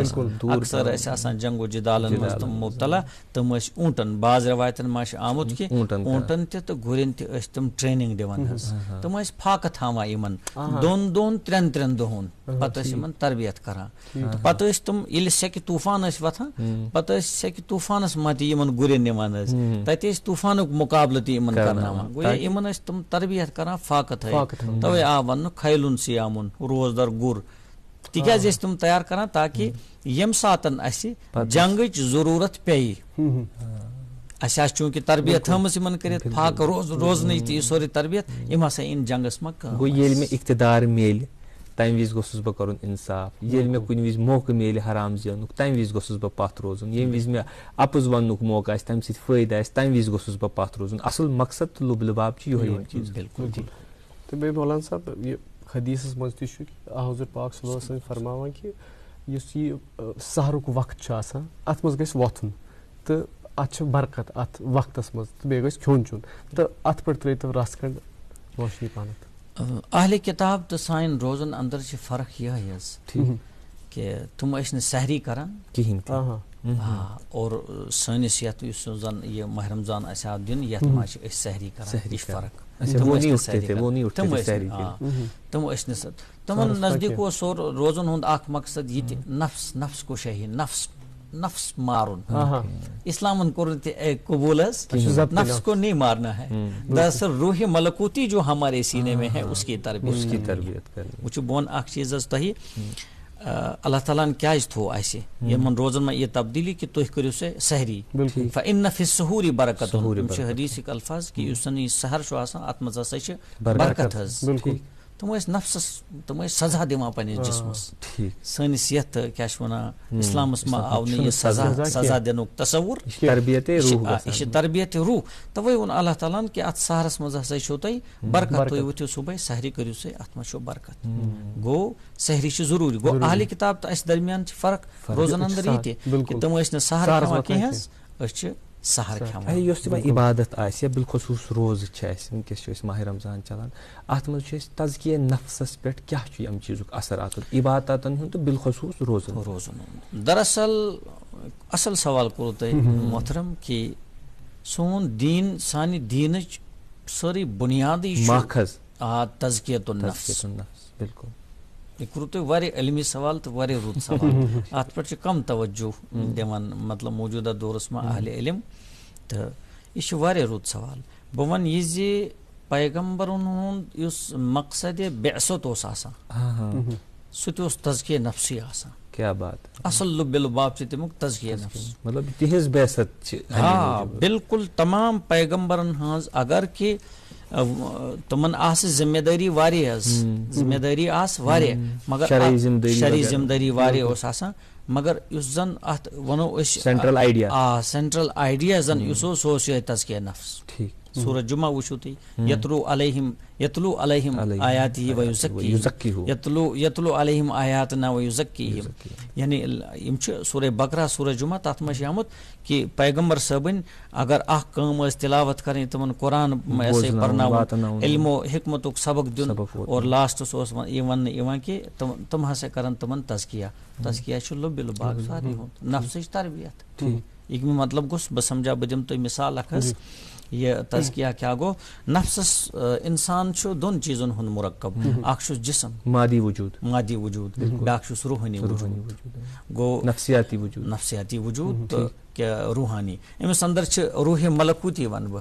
اکثر آسان جنگ و جدالن مز تم مبتلا تم اونٹن بعض روایتن ما آمت کہ اونٹن تو گرین تم ٹریننگ دِوان تم پھاکہ تھاوان یمن دون ترین دہن پتہ یمن تربیت کران پتہ تم یل سیکہ طوفان وتھان پتہ سیکہ طوفانس مت یمن گرین نوان تتہ طوفانک مقابلہ تہ یمن کرناوان گویا یمن تم تربیت کران فاقہ تھٲیِتھ توے آو ون خیلن سیامن روزدار گر تکیاز تم تیار کران تاکہ یم ساتن اس جنگچ ضرورت پی اس چونکہ تربیت ہمس یمن کرت پھاک روزن تہ سوری تربیت یم ہسا ان جنگس مہ گو ییٚلہِ مےٚ اقتدار میلہِ تمہِ وز گوٚژھُس بہٕ کرُن انصاف ییٚلہِ مےٚ کُنہِ وز موقعہٕ میلہِ حرام زینُک تمہِ وز گوٚژھُس بہٕ پتھ روزُن ییٚمہِ وز مےٚ اپُز وننُک موقعہٕ آسہِ تمہِ سۭتۍ فٲیدٕ آسہِ تمہِ وز گوٚژھُس بہٕ پتھ روزُن اصل مقصد تہٕ لُب لباب چھُ یِہوے چیٖز بالکل تو بیٚیہِ مولانا صاحب یہ حدیثس مز تہ حضور پاک صلی اللہ علیہ وسلم فرماوان کہ اس یہ سحرک وقت آسان ات مز گژھِ وۄتھُن تہٕ ات چھِ برکت ات وقتس مز تہٕ بیٚیہِ گژھِ کھیوٚن چیوٚن تہٕ ات پٮ۪ٹھ ترٲیتو رس کھنڈ روشنی پانت اہل کتاب تو سان روزن اندر چھ فرق یہ حظ کہ تم ٲسۍ نہٕ سحری کران کہین اور سٲنِس یتھ یُس زن یہ ماہ رمضان آسہِ آو دِنہٕ یتھ منٛز چھِ أسۍ سحری کران یہ چھِ فرق تم ٲسۍ نہٕ تمن نزدیک اوس روزن ہُنٛد اکھ مقصد یہ تہِ نفس کو شہی نفس مارن اسلامن کور قبول نفس کو نہیں مارنا ہے دراصل روح ملکوتی جو ہمارے سینے میں ہے اس کی تربیت وچ بون اخ چیز تہ اللہ تعالیٰ کیا تھو اسہ یمن روزن میں یہ تبدیلی کہ تھی کرو سہ سحری فإن فی السحور برکت حدیثک الفاظ کہ اس سحر ات مز ہسا برکت حظ تم نفسس تم سزا دِوان پننس جسمس سٲنِس یتھ کیا ونان اسلامس ما آو نہٕ یہِ سزا دِنُک تصور یہ چھِ تربیت روح توے ووٚن اللہ تعالیٰ کہ ات سحرس مز ہسا چھو تۄہہِ برکت تُہۍ ؤتھِو صبحٲے سحری کٔرِو سا ات منٛز چھو برکت گوٚو سحری چھِ ضروٗری گوٚو اہلِ کتاب تہٕ اسہِ درمیان چھِ فرق روزن اندر یہِ تہِ کہ تم ٲسۍ نہٕ سحر کھٮ۪وان کینٛہہ حظ أسۍ چھِ سحر کھٮ۪وان یۄس تِمن عبادت آسہِ بالخصوٗص روزٕ چھِ اَسہِ وٕنکٮ۪س چھُ اَسہِ ماہِ رمضان چلان اتھ منٛز چھُ اَسہِ تزکیہ نفسس پٮ۪ٹھ کیاہ چھُ امہِ چیٖزُک اثرات عبادتن ہُنٛد تہٕ بالخصوٗص روزن دراصل اصل سوال کوٚروٕ تۄہہِ محترم کہ سون دین سانہِ دیٖنٕچ سٲرٕے بُنیادٕے ماخذ تزکیت النفس بالکل یہ کوٚروٕ تۄہہِ واریاہ علمی سوال تہٕ واریاہ رُت سوال اتھ پٮ۪ٹھ چھِ کم توجہ دِوان مطلب موجوٗدہ دورس منٛز اہلِ علم تہٕ یہِ چھُ واریاہ رُت سوال بہٕ وَنہٕ یہِ زِ پیغمبرن ہُنٛد یُس مقصدِ بعثت اوس آسان سُہ تہِ اوس تزکیہ نفسی آسان کیا بات اصل لُبِ لُباب چھِ تمیُک تزکیہ نفس مطلب تہنٛز بعثت چھِ بالکل تمام پیغمبرن ہٕنٛز اگر کہ تمن آس ذمہ داری واریاہ ذمہ داری آس واریاہ مگر شرعی ذمہ داری واریاہ اوس آسان مگر اس زن ات ونو اس سینٹرل آئیڈیا سینٹرل آئیڈیا زن اس سو تزکیہ نفس. ٹھیک. سورہ جمعہ وچھو تھی یتلو علیہم آیاتہ ویزکیہم یتلو علیہم آیاتنا ویزکیہم. یعنی یم چھ سورہ بقرہ سورہ جمعہ تات مش آمت کہ پیغمبر صٲبن اگر اخ کام اس تلاوت کریں تمن قرآن ایسے پرناون علم و حکمتک سبق دن اور لاسٹس اس یہ ون ایوان کہ تم ہسا کرن تمن تزکیہ. تزکیہ چھ لب لباغ ساری ہوں نفسچ تربیت. یہ مطلب گوس بہ سمجھا بہ دم تہ مثال اخس. یہ تزکیہ کیا گو نفسس انسان چھو دون چیزن ہند مرکب. اخ جسم مادی وجود بیاکھ روحانی وجود گو نفسیاتی وجود تو روحانی. امس اندر چھ روح ملکوتی ون بہ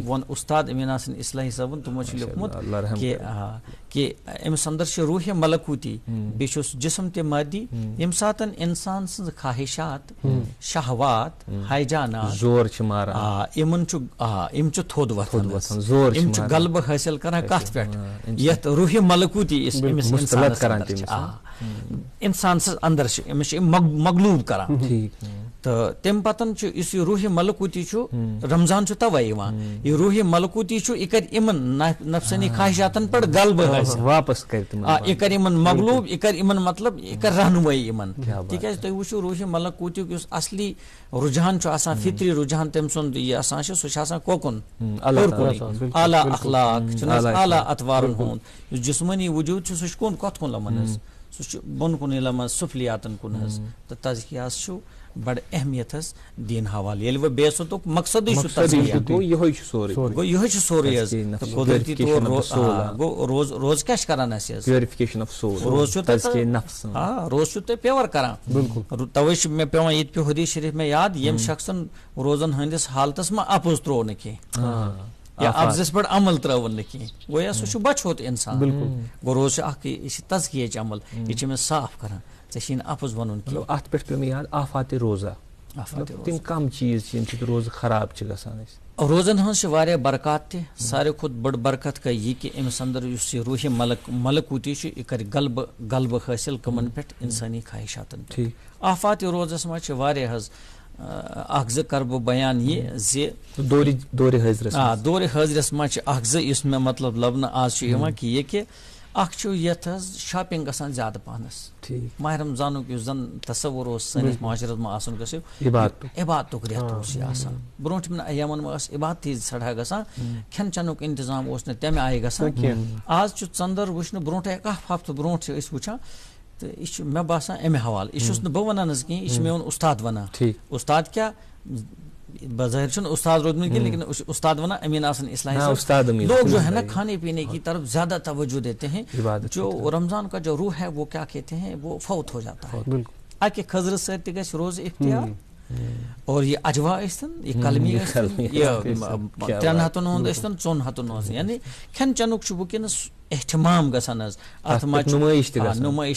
ون استاد امین حسن اصلاحی صاحبن تمو چھ لکھمت کہ امس اندر چھ روح ملکوتی بیس جسم تہ مادی. یم ساتن انسان سن خواہشات شہوات ہیجانات زور چھ ماران یمن چھ یم چھ تھود وتھان زور یم چھ غلبہ حاصل کران کتھ پٹھ یت روح ملکوتی اس مستلط کران انسان سن اندر چھ امس مغلوب کران. تو تم پتن اس روح ملکوتی رمضان توے یہ روح ملکوتی یہ کر نفسانی خواہشاتن پر غلبہ حاصل واپس یہ کر مغلوب یہ کر مطلب یہ کر رہنمائی تیز تھی وچو روح ملکوتی اس اصلی رجحان فطری رجحان تم سند یہ سہ کوکن اعلیٰ اخلاق اعلیٰ اطوارن ہند جسمانی وجود سہ کون کت کن لمان سہ بن کن لمان سفلیاتن کن تو تزکیہ بڑ اہمیت دین حوالہ یل وہ بے سوتک مقصد گو یہ سوری قدرتی طور گو روز کیا کران پیوریفکیشن آف سول روز نفس روز تھی پیور کران. توے مے پیوان یہ پہ حدیث شریف میں یاد یم شخصن روزن ہندس حالتس میں اپز ترو نا کی یا افزس پہ عمل ترون نا کی گویا سہ بچوت انسان. گو روز یہ تزکیہ عمل یہ صاف کران ژین اپز ون کی ات پہ پہ مے یاد آفات روزہ تم کم چیز روز خراب گژھان. روزن ہز واریاہ برکات تہ ساروی کھت بڑ برکت گئی یہ کہ امس اندر اس روح ملکوتی یہ کر غلبہ حاصل کمن پہ انسانی خواہشاتن. آفات روزس مجھ واریاہ اخ ز کر بہ بیان یہ زِ دور حاضرس مجھ اخ ز اس میں مطلب لبنہ آج کہ یہ کہ اخ یت شاپنگ گژھان زیادہ پہنس. ماہ رمضانک اس زن تصور سنس معاشرس میں آسن گژھو عبادتک ریت یہ برونٹمن ایامن میں عبادتی سڑا گژھان کھین چنک انتظام اس تمہ آئی گژھان. آج ژندر وچھنے برونٹھ اکھ ہفتہ برونٹھ وچھان تو یہ مے باسان امہ حوالہ یہ بہ ونان کہیں یہ میون استاد ونان. استاد کیا بظاہر استاد رودمت کی لیکن استاد ونا امین حسن اصلاحی لوگ جو ہے نا کھانے پینے کی طرف زیادہ توجہ دیتے ہیں. جو رمضان کا جو روح ہے وہ کیا کہتے ہیں وہ فوت ہو جاتا ہے. آکے خضر ست گژھِ روز اختیار اور یہ اجوا اشتن یہ کلمی یہ 3 ہتن ہند اشتن 4 ہتن ہند یعنی کھین چنک ونکس اہتمام گژھان ات نمائش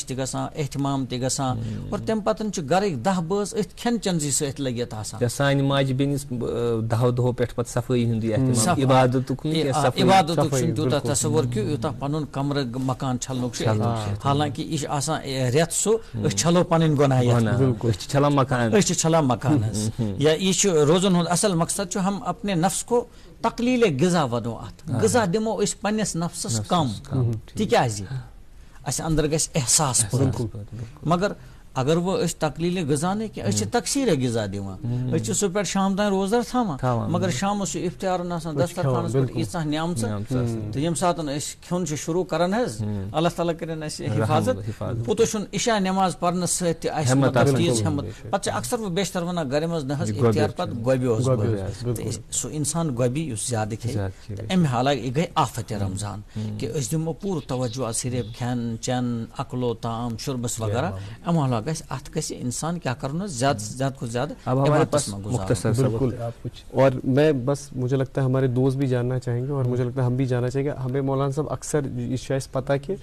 تہ گژھان اہتمام تہ گژھان اور تم پتن گرک 10 بٲژ اتھ کھین چنزی ست لگت آسان. سانہ ماجہ بینس 10 دۄہو پٮ۪ٹھ پتہٕ صفٲیی ہُنٛد اہتمام عبادتُک عبادتُک چھُنہٕ تیوٗتاہ تصور کہِ یوٗتاہ پنُن کمرٕ مکان چھلنُک چھُ. حالانکہ یہ آسان رٮ۪تھ سُہ أسۍ چھلو پنٕنۍ گۄناہ أسۍ چھِ چھلان مکان أسۍ چھِ چھلان مکان حظ یا یہ چھُ روزن ہُنٛد اصل مقصد چھُ ہم اپنے نفس کو تقلیل غذا ونو ات غذا دمو اس پنس نفسس کم تکیازِ اس اندر گژھِ احساس مگر اگر وہ اس تقلیل غذا نہیں کہ اس تقسیر غذا دِوان اس صبح پہ شام تین روزدار تھاوان مگر شام افطار دسترخانس پہ ایژہ نعمت تو یم سات کھیون شروع کران اللہ تعالیٰ کرن حفاظت پوتو عشاء نماز پڑھنے ست تیز ہمت پتہ اکثر و بیشتر ونان گھر مز نہ افطار پتہ گوبی سو انسان گوبی اس زیادہ کھے امہ حالانکہ یہ گئی آفت رمضان کہ اس دمو پور توجہ صرف کھین چین اکلو تام شربس وغیرہ ام حالانکہ ات گژھِ انسان کیا کرنا زیادہ کو زیادہ. اب ہمارے پاس مختصر بالکل اور میں بس مجھے لگتا ہے ہمارے دوست بھی جاننا چاہیں گے اور مجھے لگتا ہے ہم بھی جاننا چاہیں گے. ہمیں مولانا صاحب اکثر یہ پتہ کہ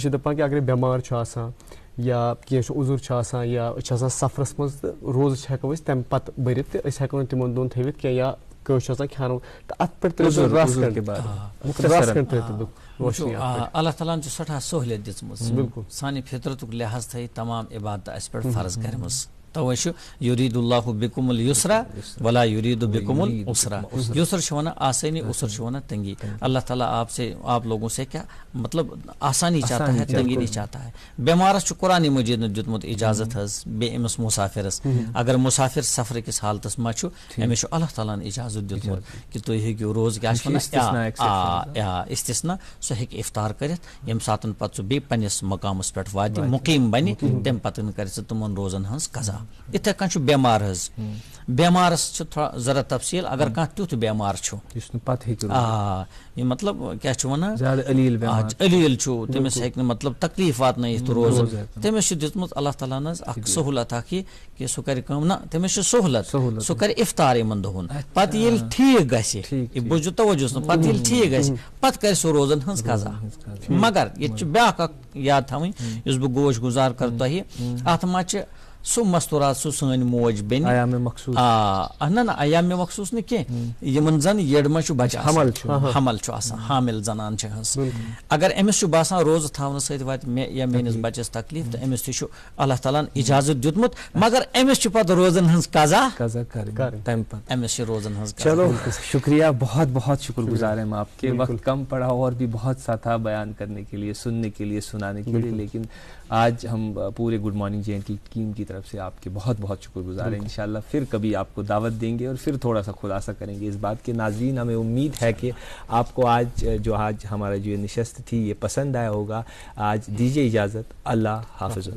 دپان کہ اگر بیمار آسان یا کینٛہہ عذر آسان یا سفرس مز روز ہیٚکو أسۍ تمہِ پتہٕ بٔرِتھ تہٕ أسۍ ہیٚکو نہٕ تِمن دۄہن تھٲوِتھ کینٛہہ یا کٲنٛسہِ آسان کھٮ۪نو تہٕ اَتھ پٮ۪ٹھ ترٛٲوِو تُہۍ رَس کے کھنٛڈ بعد رَس کھنٛڈ ترٛٲوِو تُہۍ روشنی اَتھ پٮ۪ٹھ. اللہ تعالیٰ ہن چھُ سٮ۪ٹھاہ سہوٗلیت دِژمٕژ بالکل سانہِ فطرتُک لحاظ تھٲیہِ تمام عبادت اَسہِ پٮ۪ٹھ فرض کَرِمٕژ. توے چھُ یُریٖد اللہ بِکُم الیسرا ولا یُریٖد بِکُم العسرا. یسر چھُ وَنان آسٲنی عسر چھُ وَنان تنگی. اللہ تعالیٰ آپ لوگوں سے کیا مطلب آسانی چاہتا ہے تنگی نہیں چاہتا ہے. بیمارس چھُ قرآن مجیٖد دیُتمُت اجازت حظ بیٚیہِ أمِس مُسافِرس اگر مُسافِر سفر کِس حالتس منٛز چھُ أمِس چھُ اللہ تعالیٰ ہن اجازت دیُتمُت کہِ تُہۍ ہیٚکِو روز کیٛاہ چھِ وَنان استثنا سُہ ہیٚکہِ افطار کٔرِتھ ییٚمہِ ساتہٕ پتہٕ سُہ بیٚیہِ پننِس مقامس پٮ۪ٹھ واتہِ مُقیٖم بنہِ تمہِ پتہٕ کرِ سُہ تِمن روزن ہٕنٛز قضا. یِتھے کٔنۍ چھُ بٮ۪مار حظ بٮ۪مارس چھُ تھوڑا ذرا تفصیل اگر کانٛہہ تیُتھ بٮ۪مار چھُ یہِ مطلب کیٛاہ چھُ وَنان علیٖل چھُ تٔمِس ہیٚکہِ نہٕ مطلب تکلیٖف واتنٲیِتھ روزٕ تٔمِس چھُ دِژمٕژ اللہ تعالیٰ ہن حظ اکھ سہوٗلت اکھ یہِ کہِ سُہ کرِ کٲم نہ تٔمِس چھُ سہوٗلت سُہ کرِ افطار یِمن دۄہن پتہٕ ییٚلہِ ٹھیٖک گژھِ بوٗزِو توجوٗہس نہٕ پتہٕ ییٚلہِ ٹھیٖک گژھِ پتہٕ کرِ سُہ روزن ہٕنٛز قضا. مگر ییٚتہِ چھُ بیاکھ اکھ یاد تھاوٕنۍ یُس بہٕ گوش گُزار کرٕ تۄہہِ اتھ منٛز چھِ سُہ مستورات سُہ سٲنۍ موج بیٚنہِ نہ نہ ایامِ مخصوٗص نہٕ کینٛہہ یِمن زن یٔڈ منٛز چھُ بچہِ حمل چھُ آسان حامل زنان چھِ حظ اگر أمِس چھُ باسان روزٕ تھاونہٕ سۭتۍ واتہِ مےٚ یا میٲنِس بچس تکلیٖف تہٕ أمِس تہِ چھُ اللہ تعالیٰ ہن اجازت دیُتمُت مگر أمِس چھُ پتہٕ روزن ہٕنٛز قضا تمہِ پتہٕ أمِس چھِ روزن ہٕنٛز. چلو شکریہ بہت بہت شکر گزار ہیں ہم آپ کے. وقت کم پڑا اور بھی بہت سا تھا بیان کرنے کے لیے سننے کے لیے سنانے کے لیے لیکن آج ہم پورے گڈ مارننگ جے اینڈ کے ٹیم کی طرف سے آپ کے بہت بہت شکر گزار ہیں. انشاءاللہ پھر کبھی آپ کو دعوت دیں گے اور پھر تھوڑا سا خلاصہ کریں گے اس بات کے. ناظرین ہمیں امید ہے کہ آپ کو آج ہمارا جو نشست تھی یہ پسند آیا ہوگا. آج دیجیے اجازت. اللہ حافظ.